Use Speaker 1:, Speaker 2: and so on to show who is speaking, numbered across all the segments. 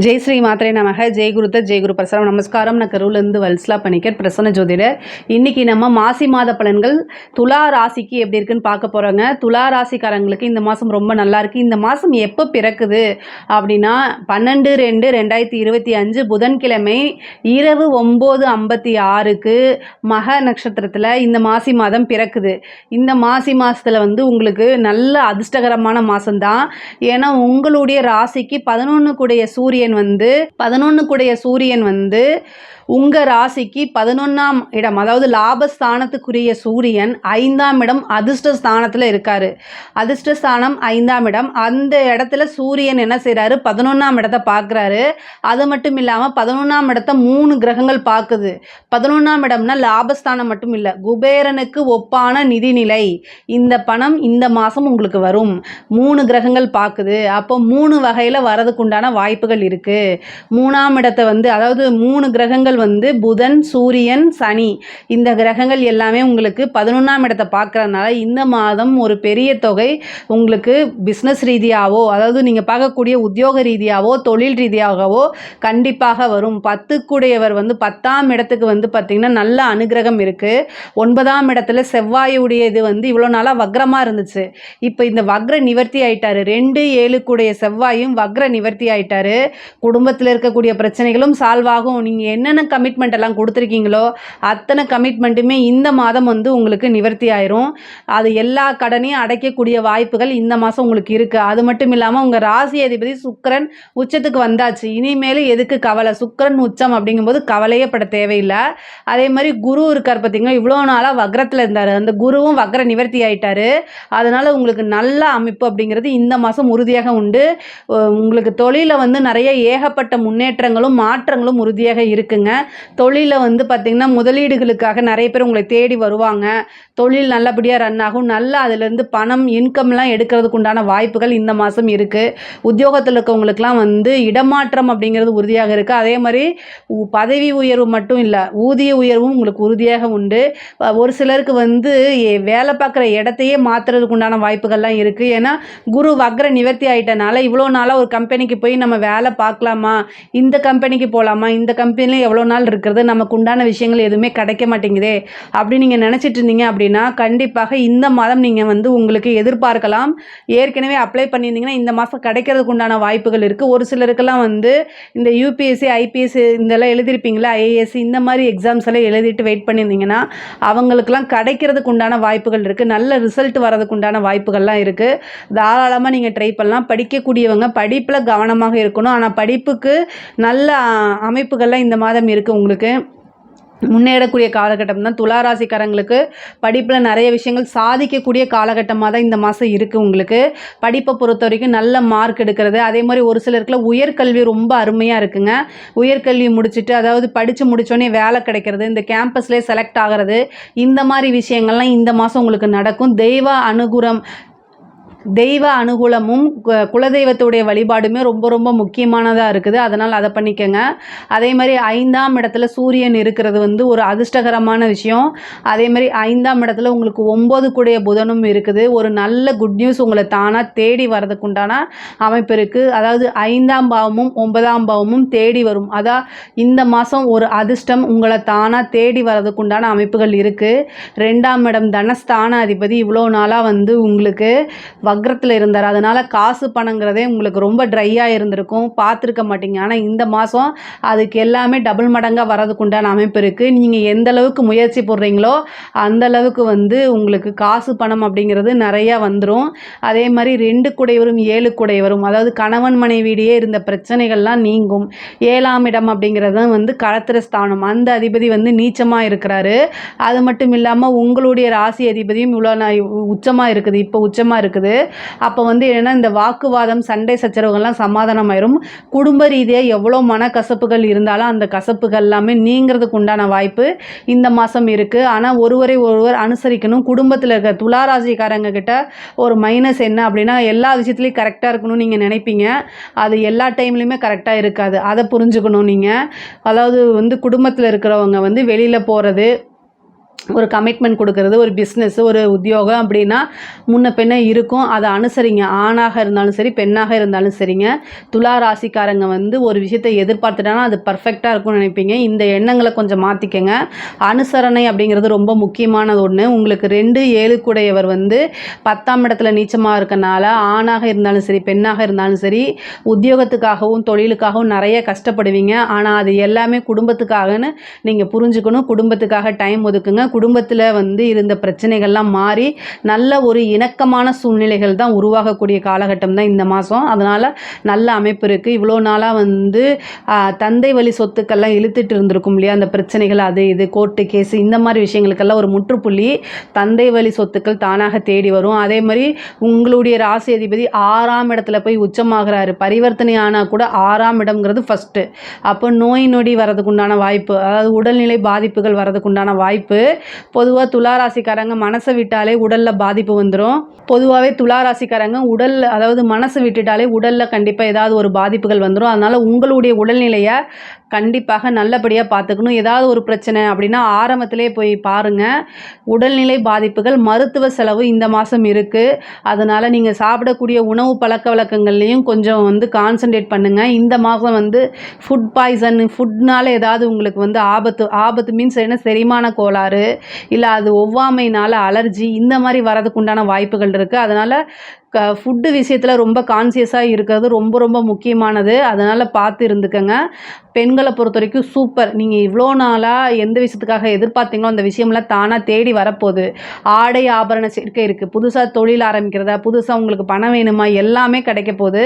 Speaker 1: ஜெய் ஸ்ரீ மாத்திரை நமக. ஜெய் குருதத் ஜெய் குரு பிரசரம். நமஸ்காரம். நான் கரூர்லேருந்து வல்சலா பணிக்கர், பிரசன்ன ஜோதிடர். இன்றைக்கி நம்ம மாசி மாத பலன்கள் துலா ராசிக்கு எப்படி இருக்குன்னு பார்க்க போகிறோங்க. துலா ராசிக்காரங்களுக்கு இந்த மாதம் ரொம்ப நல்லா இருக்குது. இந்த மாதம் எப்போ பிறக்குது அப்படின்னா 12/2/2025 புதன்கிழமை இரவு 9:56 மக நட்சத்திரத்தில் இந்த மாசி மாதம் பிறக்குது. இந்த மாசி மாதத்தில் உங்களுக்கு நல்ல அதிர்ஷ்டகரமான மாதம்தான். ஏன்னா உங்களுடைய ராசிக்கு 11 கூடிய சூரியன் வந்து உங்கள் ராசிக்கு 11ஆம் இடம், அதாவது லாபஸ்தானத்துக்குரிய சூரியன் 5ஆம் இடம் அதிர்ஷ்ட ஸ்தானத்தில் இருக்கார். அதிர்ஷ்டஸ்தானம் 5ஆம் இடம். அந்த இடத்துல சூரியன் என்ன செய்கிறாரு, 11ஆம் இடத்தை பார்க்குறாரு. அது மட்டும் இல்லாமல் 11ஆம் இடத்தை 3 கிரகங்கள் பார்க்குது. 11ஆம் இடம்னா லாபஸ்தானம் மட்டும் இல்லை, குபேரனுக்கு ஒப்பான நிதிநிலை. இந்த பணம் இந்த மாதம் உங்களுக்கு வரும். 3 கிரகங்கள் பார்க்குது. அப்போ 3 வகையில் வரதுக்குண்டான வாய்ப்புகள் இருக்குது. 3ஆம் இடத்தை அதாவது 3 கிரகங்கள் புதன், சூரியன், சனி, இந்த கிரகங்கள் எல்லாமே உங்களுக்கு 11ஆம் இடத்தை பார்க்கறதுனால இந்த மாதம் ஒரு பெரிய தொகை உங்களுக்கு பிஸ்னஸ் ரீதியாகவோ, அதாவது நீங்கள் பார்க்கக்கூடிய உத்தியோக ரீதியாகவோ தொழில் ரீதியாகவோ கண்டிப்பாக வரும். 10க்குடையவர் 10ஆம் இடத்துக்கு பார்த்திங்கன்னா நல்ல அனுகிரகம் இருக்குது. 9ஆம் இடத்துல செவ்வாயுடைய இது இவ்வளோ நாளாக வக்ரமாக இருந்துச்சு. இப்போ இந்த வக்ர நிவர்த்தி ஆயிட்டாரு. 2-7 செவ்வாயும் வக்ர நிவர்த்தி ஆயிட்டாரு. குடும்பத்தில் இருக்கக்கூடிய பிரச்சனைகளும் சால்வ் ஆகும். நீங்கள் என்னென்ன கமிட்மெண்ட் எல்லாம் கொடுத்துருக்கீங்களோ அத்தனை கமிட்மெண்ட்டுமே இந்த மாதம் உங்களுக்கு நிவர்த்தி ஆயிரும். அது எல்லா கடனையும் அடைக்கக்கூடிய வாய்ப்புகள் இந்த மாதம் உங்களுக்கு இருக்குது. அது மட்டும் இல்லாமல் உங்கள் ராசி அதிபதி சுக்கிரன் உச்சத்துக்கு வந்தாச்சு. இனிமேல் எதுக்கு கவலை? சுக்கிரன் உச்சம் அப்படிங்கும்போது கவலையே பட தேவையில்லை. அதே மாதிரி குரு இருக்கார் பார்த்தீங்கன்னா, இவ்வளோ நாளாக வக்ரத்தில் இருந்தார். அந்த குருவும் வக்ர நிவர்த்தி ஆயிட்டாரு. அதனால் உங்களுக்கு நல்ல அமைப்பு அப்படிங்கிறது இந்த மாதம் உறுதியாக உண்டு. உங்களுக்கு தொழிலில் நிறைய ஏகப்பட்ட முன்னேற்றங்களும் மாற்றங்களும் உறுதியாக இருக்குங்க. தொழிலில் பார்த்திங்கன்னா முதலீடுகளுக்காக நிறைய பேர் உங்களை தேடி வருவாங்க. தொழில் நல்லபடியாக ரன் ஆகும். நல்லா அதிலேருந்து பணம் இன்கம்லாம் எடுக்கிறதுக்கு உண்டான வாய்ப்புகள் இந்த மாதம் இருக்குது. உத்தியோகத்தில் இருக்கவங்களுக்கெல்லாம் இடமாற்றம் அப்படிங்கிறது உறுதியாக இருக்குது. அதே மாதிரி பதவி உயர்வு மட்டும் இல்லை, ஊதிய உயர்வும் உங்களுக்கு உறுதியாக உண்டு. ஒரு சிலருக்கு வேலை பார்க்குற இடத்தையே மாற்றுறதுக்கு உண்டான வாய்ப்புகள்லாம் இருக்குது. ஏன்னா குரு வக்ர நிவர்த்தி ஆகிட்டனால இவ்வளோ நாளாக ஒரு கம்பெனிக்கு போய் நம்ம வேலை பார்க்கலாமா, இந்த கம்பெனிக்கு போகலாமா, இந்த கம்பெனியில் எவ்வளோ நாள் இருக்கிறது, நமக்கு உண்டான விஷயங்கள் எதுவுமே கிடைக்க மாட்டேங்குதே அப்படின்னு நீங்கள் நினச்சிட்டு இருந்தீங்க அப்படின்னா கண்டிப்பாக இந்த மாதம் நீங்கள் உங்களுக்கு எதிர்பார்க்கலாம். ஏற்கனவே அப்ளை பண்ணியிருந்தீங்கன்னா இந்த மாதம் கிடைக்கிறதுக்கு உண்டான வாய்ப்புகள் இருக்குது. ஒரு சிலருக்கெல்லாம் இந்த யூபிஎஸ்சி ஐபிஎஸ் இதெல்லாம் எழுதியிருப்பீங்களா, ஐஏஎஸ் இந்த மாதிரி எக்ஸாம்ஸ் எல்லாம் எழுதிட்டு வெயிட் பண்ணியிருந்தீங்கன்னா அவங்களுக்கெல்லாம் கிடைக்கிறதுக்கு உண்டான வாய்ப்புகள் இருக்குது. நல்ல ரிசல்ட் வரதுக்கு உண்டான வாய்ப்புகள்லாம் இருக்குது. தாராளமாக நீங்கள் ட்ரை பண்ணலாம். படிக்கக்கூடியவங்க படிப்பில் கவனமாக இருக்கணும். ஆனால் படிப்புக்கு நல்ல அமைப்புகள்லாம் இந்த மாதம் இருக்குது. உங்களுக்கு முன்னேறக்கூடிய காலகட்டம் தான். துளாராசிக்காரங்களுக்கு படிப்பில் நிறைய விஷயங்கள் சாதிக்கக்கூடிய காலகட்டமாக தான் இந்த மாதம் இருக்குது. உங்களுக்கு படிப்பை பொறுத்த வரைக்கும் நல்ல மார்க் எடுக்கிறது. அதே மாதிரி ஒரு சிலருக்குலாம் உயர்கல்வி ரொம்ப அருமையாக இருக்குங்க. உயர்கல்வி முடிச்சுட்டு, அதாவது படித்து முடித்தோடனே வேலை கிடைக்கிறது, இந்த கேம்பஸ்லேயே செலக்ட் ஆகிறது, இந்த மாதிரி விஷயங்கள்லாம் இந்த மாதம் உங்களுக்கு நடக்கும். தெய்வ அனுகூலமும் குலதெய்வத்துடைய வழிபாடுமே ரொம்ப ரொம்ப முக்கியமானதாக இருக்குது. அதனால் அதை பண்ணிக்கங்க. அதே மாதிரி 5ஆம் இடத்துல சூரியன் இருக்கிறது ஒரு அதிர்ஷ்டகரமான விஷயம். அதே மாதிரி 5ஆம் இடத்துல உங்களுக்கு 9 கூடிய புதனும் இருக்குது. ஒரு நல்ல குட் நியூஸ் உங்களை தானாக தேடி வரதுக்கு உண்டான அமைப்பு இருக்குது. அதாவது 5ஆம் பாவமும் 9ஆம் பாவமும் தேடி வரும். அதான் இந்த மாதம் ஒரு அதிர்ஷ்டம் உங்களை தானாக தேடி வரதுக்கு உண்டான அமைப்புகள் இருக்குது. 2ஆம் இடம் தனஸ்தான அதிபதி இவ்வளோ நாளாக உங்களுக்கு வக்ரத்தில் இருந்தார். அதனால் காசு பணங்கிறதே உங்களுக்கு ரொம்ப ட்ரையாக இருந்திருக்கும், பார்த்துருக்க மாட்டீங்க. ஆனால் இந்த மாதம் அதுக்கு எல்லாமே டபுள் மடங்காக வரதுக்கு உண்டான அமைப்பு இருக்குது. நீங்கள் எந்த அளவுக்கு முயற்சி போடுறீங்களோ அந்த அளவுக்கு உங்களுக்கு காசு பணம் அப்படிங்கிறது நிறையா வந்துடும். அதே மாதிரி 2 கூடையவரும் 7 கூடையவரும், அதாவது கணவன் மனைவியிடையே இருந்த பிரச்சனைகள்லாம் நீங்கும். 7ஆம் இடம் அப்படிங்கிறது களத்திர ஸ்தானம். அந்த அதிபதி நீச்சமாக இருக்கிறாரு. அது மட்டும் இல்லாமல் உங்களுடைய ராசி அதிபதியும் இவ்வளோ உச்சமாக இருக்குது, இப்போ உச்சமாக இருக்குது. அப்போ என்னென்னா இந்த வாக்குவாதம் சண்டை சச்சரவுகள்லாம் சமாதானமாயிரும். குடும்ப ரீதியாக எவ்வளோ மனக்கசப்புகள் இருந்தாலும் அந்த கசப்புகள் எல்லாமே நீங்கிறதுக்கு உண்டான வாய்ப்பு இந்த மாதம் இருக்குது. ஆனால் ஒருவரை ஒருவர் அனுசரிக்கணும். குடும்பத்தில் இருக்க துளாராசிக்காரங்க கிட்ட ஒரு மைனஸ் என்ன அப்படின்னா, எல்லா விஷயத்துலையும் கரெக்டாக இருக்கணும்னு நீங்கள் நினைப்பீங்க. அது எல்லா டைம்லையுமே கரெக்டாக இருக்காது. அதை புரிஞ்சுக்கணும் நீங்கள். அதாவது குடும்பத்தில் இருக்கிறவங்க வெளியில் போகிறது, ஒரு கமிட்மெண்ட் கொடுக்கறது, ஒரு பிஸ்னஸ், ஒரு உத்தியோகம் அப்படின்னா முன்ன பின்ன இருக்கும். அதை அனுசரிங்க. ஆணாக இருந்தாலும் சரி, பெண்ணாக இருந்தாலும் சரிங்க. துலா ராசிக்காரங்க வந்து ஒரு விஷயத்தை எதிர்பார்த்துட்டாங்கன்னா அது பர்ஃபெக்டாக இருக்கும்னு நினைப்பீங்க. இந்த எண்ணங்களை கொஞ்சம் மாற்றிக்கங்க. அனுசரணை அப்படிங்கிறது ரொம்ப முக்கியமானது ஒன்று. உங்களுக்கு 2 7 கூடையவர் வந்து 10ஆம் இடத்துல நீச்சமாக இருக்கனால ஆணாக இருந்தாலும் சரி, பெண்ணாக இருந்தாலும் சரி, உத்தியோகத்துக்காகவும் தொழிலுக்காகவும் நிறைய கஷ்டப்படுவீங்க. ஆனால் அது எல்லாமே குடும்பத்துக்காகன்னு நீங்கள் புரிஞ்சுக்கணும். குடும்பத்துக்காக டைம் ஒதுக்குங்க. குடும்பத்தில் வந்து இருந்த பிரச்சனைகள்லாம் மாறி நல்ல ஒரு இணக்கமான சூழ்நிலைகள் தான் உருவாகக்கூடிய காலகட்டம் தான் இந்த மாதம். அதனால் நல்ல அமைப்பு இருக்குது. இவ்வளோ நாளாக வந்து தந்தை வழி சொத்துக்கள்லாம் இழுத்துட்டு இருந்திருக்கும் இல்லையா, அந்த பிரச்சனைகள், அது இது கோர்ட்டு கேஸு இந்த மாதிரி விஷயங்களுக்கெல்லாம் ஒரு முற்றுப்புள்ளி தந்தை வழி சொத்துக்கள் தானாக தேடி வரும். அதே மாதிரி உங்களுடைய ராசி அதிபதி 6ஆம் இடத்துல போய் உச்சமாகிறாரு. பரிவர்த்தனை ஆனால் கூட 6ஆம் இடம்ங்கிறது ஃபஸ்ட்டு. அப்போ நோய் நொடி வரதுக்குண்டான வாய்ப்பு, அதாவது உடல்நிலை பாதிப்புகள் வரதுக்குண்டான வாய்ப்பு. பொதுவாக துளாராசிக்காரங்க மனசை விட்டாலே உடலில் பாதிப்பு வந்துடும். பொதுவாகவே துளாராசிக்காரங்க அதாவது மனசு விட்டுட்டாலே உடலில் கண்டிப்பாக ஏதாவது ஒரு பாதிப்புகள் வந்துடும். அதனால் உங்களுடைய உடல்நிலையை கண்டிப்பாக நல்லபடியாக பார்த்துக்கணும். ஏதாவது ஒரு பிரச்சனை அப்படின்னா ஆரம்பத்திலே போய் பாருங்கள். உடல்நிலை பாதிப்புகள், மருத்துவ செலவு இந்த மாதம் இருக்குது. அதனால் நீங்கள் சாப்பிடக்கூடிய உணவு பழக்க வழக்கங்கள்லேயும் கொஞ்சம் வந்து கான்சன்ட்ரேட் பண்ணுங்கள். இந்த மாதம் வந்து ஃபுட் பாய்சன், ஃபுட்னால ஏதாவது உங்களுக்கு வந்து ஆபத்து மீன்ஸ் என்ன, செரிமான கோளாறு, இல்லை அது ஒவ்வாமையினால் அலர்ஜி இந்த மாதிரி வரதுக்கு உண்டான வாய்ப்புகள் இருக்குது. அதனால் ஃபுட்டு விஷயத்தில் ரொம்ப கான்சியஸாக இருக்கிறது ரொம்ப ரொம்ப முக்கியமானது. அதனால் பார்த்து இருந்துக்கங்க. பெண்களை பொறுத்த வரைக்கும் சூப்பர். நீங்கள் இவ்வளோ நாளாக எந்த விஷயத்துக்காக எதிர்பார்த்தீங்களோ அந்த விஷயம்லாம் தானாக தேடி வரப்போகுது. ஆடை ஆபரண சேர்க்கை இருக்குது. புதுசாக தொழில் ஆரம்பிக்கிறதா, புதுசாக உங்களுக்கு பணம் வேணுமா, எல்லாமே கிடைக்க போகுது.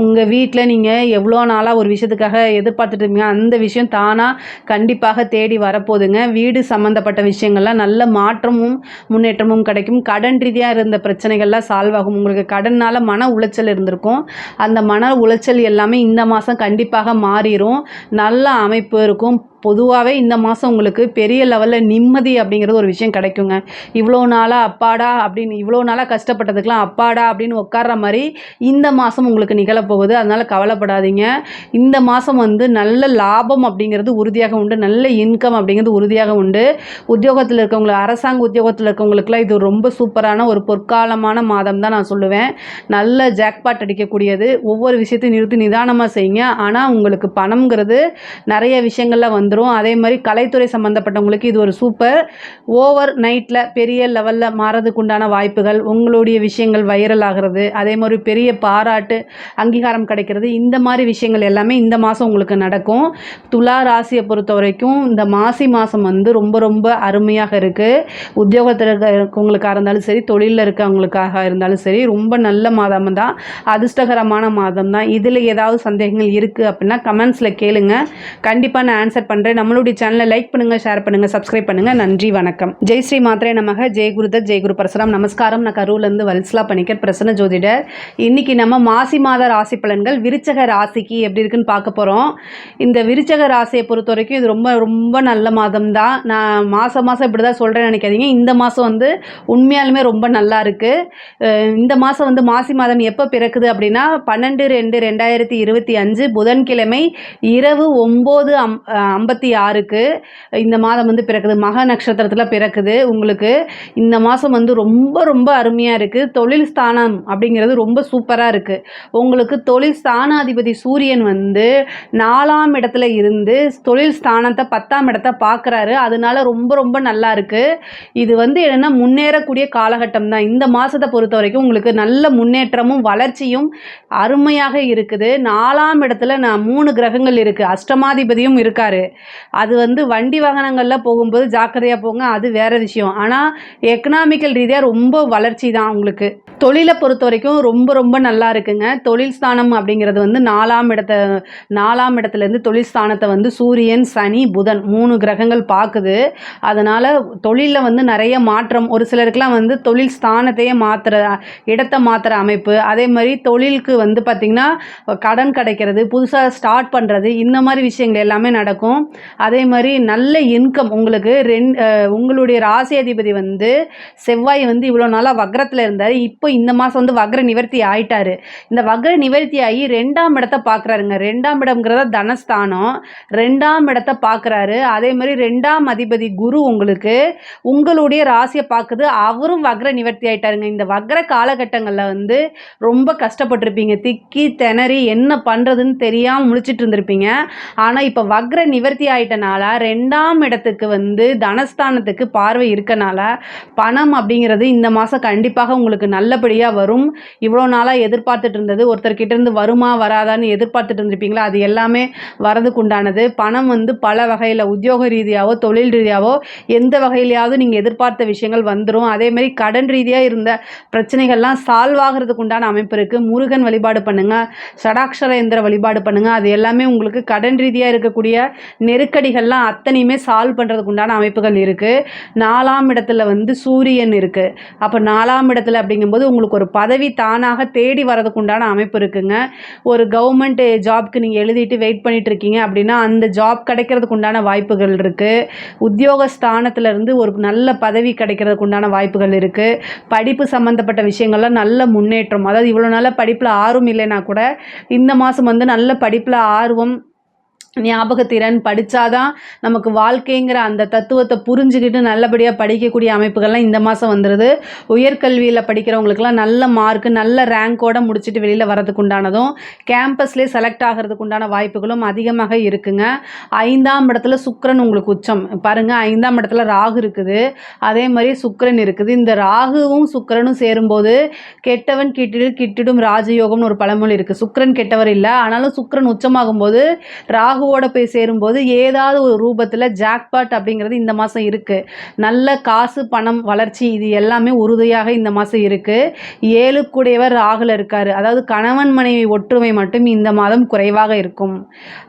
Speaker 1: உங்கள் வீட்டில் நீங்கள் எவ்வளோ நாளாக ஒரு விஷயத்துக்காக எதிர்பார்த்துட்டு இருக்கீங்க, அந்த விஷயம் தானாக கண்டிப்பாக தேடி வரப்போகுதுங்க. வீடு சம்மந்தப்பட்ட விஷயங்கள்லாம் நல்ல மாற்றமும் முன்னேற்றமும் கிடைக்கும். கடன் ரீதியாக இருந்த பிரச்சனைகள்லாம் சால்வ் ஆகும். உங்களுக்கு கடனால் மன உளைச்சல் இருந்திருக்கும். அந்த மன உளைச்சல் எல்லாமே இந்த மாதம் கண்டிப்பாக மாறிடும். நல்ல அமைப்பு இருக்கும். பொதுவாகவே இந்த மாதம் உங்களுக்கு பெரிய லெவலில் நிம்மதி அப்படிங்கிறது ஒரு விஷயம் கிடைக்குங்க. இவ்வளோ நாளாக அப்பாடா அப்படின்னு, இவ்வளோ நாளாக கஷ்டப்பட்டதுக்கெலாம் அப்பாடா அப்படின்னு உட்கார்ற மாதிரி இந்த மாதம் உங்களுக்கு நிகழப்போகுது. அதனால் கவலைப்படாதீங்க. இந்த மாதம் வந்து நல்ல லாபம் அப்படிங்கிறது உறுதியாக உண்டு. நல்ல இன்கம் அப்படிங்கிறது உறுதியாக உண்டு. உத்தியோகத்தில் இருக்கவங்களுக்கு, அரசாங்க உத்தியோகத்தில் இருக்கவங்களுக்குலாம் இது ரொம்ப சூப்பரான ஒரு பொற்காலமான மாதம் தான் நான் சொல்லுவேன். நல்ல ஜாக்பாட் அடிக்கக்கூடியது. ஒவ்வொரு விஷயத்தையும் நிறுத்தி நிதானமாக செய்யுங்க. ஆனால் உங்களுக்கு பணம்ங்கிறது நிறைய விஷயங்களில் வந்துடும். அதே மாதிரி கலைத்துறை சம்மந்தப்பட்டவங்களுக்கு இது ஒரு சூப்பர். ஓவர் நைட்டில் பெரிய லெவலில் மாறதுக்கு உண்டான வாய்ப்புகள், உங்களுடைய விஷயங்கள் வைரல் ஆகிறது, அதே மாதிரி பெரிய பாராட்டு அங்கீகாரம் கிடைக்கிறது, இந்த மாதிரி விஷயங்கள் எல்லாமே இந்த மாதம் உங்களுக்கு நடக்கும். துலா ராசியை பொறுத்த வரைக்கும் இந்த மாசி மாதம் வந்து ரொம்ப ரொம்ப அருமையாக இருக்குது. உத்தியோகத்தில் இருக்கவங்களுக்காக இருந்தாலும் சரி, தொழிலில் இருக்கவங்களுக்காக இருந்தாலும் சரி, ரொம்ப நல்ல மாதம் தான். அதிர்ஷ்டகரமான மாதம் தான். இதில் ஏதாவது சந்தேகங்கள் இருக்குது அப்படின்னா கமெண்ட்ஸில் கேளுங்க. கண்டிப்பாக நான் ஆன்சர் பண்ணுறேன். நம்மளுடைய சேனலை லைக் பண்ணுங்கள், ஷேர் பண்ணுங்கள், சப்ஸ்கிரைப் பண்ணுங்கள். நன்றி, வணக்கம். ஜெய் ஸ்ரீ மாத்ரே நமக. ஜெய் குருதத், ஜெய் குரு பரசுராம். நமஸ்காரம். நான் கரூர்லேருந்து வல்சலா பணிக்கர், பிரசன்ன ஜோதிடர். இன்றைக்கி நம்ம மாசி மாத ராசி பலன்கள் விருச்சக ராசிக்கு எப்படி இருக்குன்னு பார்க்க போகிறோம். இந்த விருச்சக ராசியை பொறுத்த வரைக்கும் இது ரொம்ப ரொம்ப நல்ல மாதம் தான். நான் மாதம் இப்படி தான் சொல்கிறேன்னு நினைக்காதீங்க. இந்த மாதம் வந்து உண்மையாலுமே ரொம்ப நல்லா இருக்குது. இந்த மாதம் வந்து மாசி மாதம் எப்போ பிறக்குது அப்படின்னா 12/2/2025 புதன்கிழமை இரவு 9:56க்கு இந்த மாதம் வந்து பிறக்குது. மக நட்சத்திரத்தில் பிறக்குது. உங்களுக்கு இந்த மாதம் வந்து ரொம்ப ரொம்ப அருமையாக இருக்குது. தொழில் ஸ்தானம் அப்படிங்கிறது ரொம்ப சூப்பராக இருக்குது. உங்களுக்கு தொழில் ஸ்தானாதிபதி சூரியன் வந்து 4ஆம் இடத்துல இருந்து தொழில் ஸ்தானத்தை 10ஆம் இடத்தை பார்க்குறாரு. அதனால ரொம்ப ரொம்ப நல்லா இருக்குது. இது வந்து என்னென்னா முன்னேறக்கூடிய காலகட்டம் தான். இந்த மாதத்தை பொறுத்த வரைக்கும் உங்களுக்கு நல்ல முன்னேற்றமும் வளர்ச்சியும் அருமையாக இருக்குது. 4ஆம் இடத்துல 3 கிரகங்கள் இருக்குது. அஷ்டமாதிபதியும் இருக்கார். அது வந்து வண்டி வாகனங்களில் போகும்போது ஜாக்கிரதையாக போங்க, அது வேறு விஷயம். ஆனால் எக்கனாமிக்கல் ரீதியாக ரொம்ப வளர்ச்சி தான். உங்களுக்கு தொழிலை பொறுத்த வரைக்கும் ரொம்ப ரொம்ப நல்லா இருக்குங்க. தொழில் ஸ்தானம் அப்படிங்கிறது வந்து 4ஆம் இடத்துலேருந்து தொழில் ஸ்தானத்தை வந்து சூரியன், சனி, புதன் 3 கிரகங்கள் பார்க்குது. அதனால் தொழிலில் வந்து நிறைய மாற்றம். ஒரு சிலருக்குலாம் வந்து தொழில் ஸ்தானத்தையே இடத்தை மாற்றுற அமைப்பு. அதே மாதிரி தொழிலுக்கு வந்து பார்த்திங்கன்னா கடன் கிடைக்கிறது, புதுசாக ஸ்டார்ட் பண்ணுறது, இந்த மாதிரி விஷயங்கள் எல்லாமே நடக்கும். அதே மாதிரி நல்ல இன்கம் உங்களுக்கு உங்களுடைய ராசி அதிபதி வந்து செவ்வாய் வந்து இவ்வளோ நாளாக வக்ரத்தில் இருந்தார். இப்போ இந்த மாதம் வந்து வக்ர நிவர்த்தி ஆயிட்டாரு. இந்த வக்ர நிவர்த்தி ஆகி 2ஆம் இடத்தை பார்க்குறாருங்க. 2ஆம் இடம்ங்கிறத தனஸ்தானம். 2ஆம் இடத்தை பார்க்குறாரு. அதே மாதிரி 2ஆம் அதிபதி குரு உங்களுக்கு உங்களுடைய ராசியை பார்க்குது. அவரும் வக்ர நிவர்த்தி ஆயிட்டாருங்க. இந்த வக்ர காலகட்டங்களில் வந்து ரொம்ப கஷ்டப்பட்டிருப்பீங்க. திக்கி திணறி என்ன பண்ணுறதுன்னு தெரியாமல் முழிச்சிட்டு இருந்திருப்பீங்க. ஆனால் இப்போ வக்ர நிவர்த்தி ஆயிட்டனால 2ஆம் இடத்துக்கு வந்து தனஸ்தானத்துக்கு பார்வை இருக்கனால பணம் அப்படிங்கிறது இந்த மாதம் கண்டிப்பாக உங்களுக்கு நல்லபடியாக வரும். இவ்வளோ நாளாக எதிர்பார்த்துட்டு இருந்தது, ஒருத்தர்கிட்ட இருந்து வருமா வராதான்னு எதிர்பார்த்துட்டு இருந்திருப்பீங்களா, அது எல்லாமே வரதுக்கு உண்டானது. பணம் வந்து பல வகையில் உத்தியோக ரீதியாவோ தொழில் ரீதியாவோ எந்த வகையிலையாவது நீங்கள் எதிர்பார்த்த விஷயங்கள் வந்துடும். அதேமாதிரி கடன் ரீதியாக இருந்த பிரச்சனைகள்லாம் சால்வ் ஆகிறதுக்கு உண்டான அமைப்பு இருக்குது. முருகன் வழிபாடு பண்ணுங்கள், ஷடாக்ஷர எந்திர வழிபாடு பண்ணுங்கள். அது எல்லாமே உங்களுக்கு கடன் ரீதியாக இருக்கக்கூடிய நெருக்கடிகள்லாம் அத்தனையுமே சால்வ் பண்ணுறதுக்கு உண்டான அமைப்புகள் இருக்குது. 4ஆம் இடத்துல வந்து சூரியன் இருக்குது. அப்போ 4ஆம் இடத்துல அப்படிங்கும்போது உங்களுக்கு ஒரு பதவி தானாக தேடி வரதுக்கு உண்டான அமைப்பு இருக்குங்க. ஒரு கவர்மெண்ட் ஜாப்க்கு நீங்கள் எழுதிட்டு வெயிட் பண்ணிட்டு இருக்கீங்க அப்படின்னா அந்த ஜாப் கிடைக்கிறதுக்கு உண்டான வாய்ப்புகள் இருக்குது. உத்தியோக ஸ்தானத்திலிருந்து ஒரு நல்ல பதவி கிடைக்கிறதுக்கு உண்டான வாய்ப்புகள் இருக்குது. படிப்பு சம்மந்தப்பட்ட விஷயங்கள்லாம் நல்ல முன்னேற்றம். அதாவது இவ்வளோ நாளாக படிப்பில் ஆர்வம் இல்லைன்னா கூட இந்த மாதம் வந்து நல்ல படிப்பில் ஆர்வம், ஞாபகத்திறன், படித்தாதான் நமக்கு வாழ்க்கைங்கிற அந்த தத்துவத்தை புரிஞ்சுக்கிட்டு நல்லபடியாக படிக்கக்கூடிய அமைப்புகள்லாம் இந்த மாதம் வந்துடுது. உயர்கல்வியில் படிக்கிறவங்களுக்குலாம் நல்ல மார்க்கு, நல்ல ரேங்கோடு முடிச்சுட்டு வெளியில் வரதுக்கு உண்டானதும் கேம்பஸ்லேயே செலக்ட் ஆகிறதுக்கு உண்டான வாய்ப்புகளும் அதிகமாக இருக்குங்க. 5ஆம் இடத்துல சுக்கிரன் உங்களுக்கு உச்சம் பாருங்கள். 5ஆம் இடத்துல ராகு இருக்குது, அதே மாதிரி சுக்கிரன் இருக்குது. இந்த ராகுவும் சுக்கிரனும் சேரும்போது கெட்டவன் கிட்டிடும் ராஜயோகம்னு ஒரு பழமொழி இருக்குது. சுக்கிரன் கெட்டவர் இல்லை, ஆனாலும் சுக்கிரன் உச்சமாகும்போது ராகு போய் சேரும்போது ஏதாவது ஒரு ரூபத்தில் ஜாக்பாட் அப்படிங்கிறது இந்த மாதம் இருக்குது. நல்ல காசு, பணம், வளர்ச்சி இது எல்லாமே உறுதியாக இந்த மாதம் இருக்குது. 7 ராகுல இருக்கார். அதாவது கணவன் மனைவி ஒற்றுமை மட்டும் இந்த மாதம் குறைவாக இருக்கும்.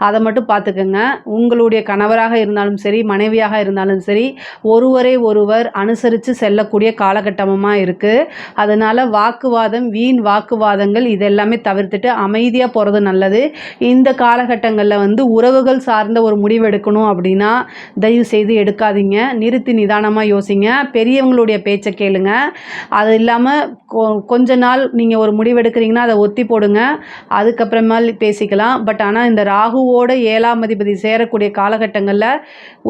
Speaker 1: அதை மட்டும் பார்த்துக்கோங்க. உங்களுடைய கணவராக இருந்தாலும் சரி, மனைவியாக இருந்தாலும் சரி, ஒருவரை ஒருவர் அனுசரித்து செல்லக்கூடிய காலகட்டமாக இருக்குது. அதனால் வாக்குவாதம், வீண் வாக்குவாதங்கள் இதெல்லாமே தவிர்த்துட்டு அமைதியாக போகிறது நல்லது. இந்த காலகட்டங்களில் வந்து உறவுகள் சார்ந்த ஒரு முடிவு எடுக்கணும் அப்படின்னா தயவு செய்து எடுக்காதீங்க. நிறுத்தி நிதானமாக யோசிங்க. பெரியவங்களுடைய பேச்சை கேளுங்க. அது இல்லாமல் கொஞ்ச நாள் நீங்கள் ஒரு முடிவு எடுக்கிறீங்கன்னா அதை ஒத்தி போடுங்க, அதுக்கப்புறமா பேசிக்கலாம். பட் ஆனால் இந்த ராகுவோட 7ஆம் அதிபதி சேரக்கூடிய காலகட்டங்களில்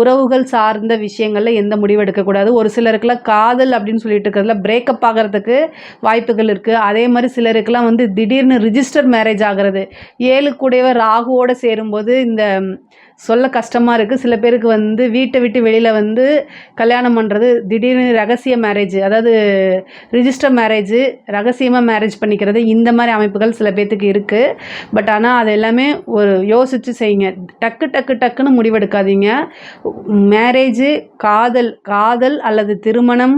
Speaker 1: உறவுகள் சார்ந்த விஷயங்களில் எந்த முடிவு எடுக்கக்கூடாது. ஒரு சிலருக்குலாம் காதல் அப்படின்னு சொல்லிட்டு இருக்கிறதுல பிரேக்கப் ஆகிறதுக்கு வாய்ப்புகள் இருக்குது. அதே மாதிரி சிலருக்குலாம் வந்து திடீர்னு ரிஜிஸ்டர் மேரேஜ் ஆகிறது 7 ராகுவோடு சேரும்போது இந்த சொல்ல கஷ்டமாக இருக்குது. சில பேருக்கு வந்து வீட்டை விட்டு வெளியில் வந்து கல்யாணம் பண்ணுறது, திடீர்னு ரகசிய மேரேஜ், அதாவது ரிஜிஸ்டர் மேரேஜ், ரகசியமாக மேரேஜ் பண்ணிக்கிறது, இந்த மாதிரி அமைப்புகள் சில பேர்த்துக்கு இருக்குது. பட் ஆனால் அது எல்லாமே ஒரு யோசித்து செய்யுங்க. டக்குன்னு முடிவெடுக்காதீங்க. மேரேஜு, காதல் அல்லது திருமணம்,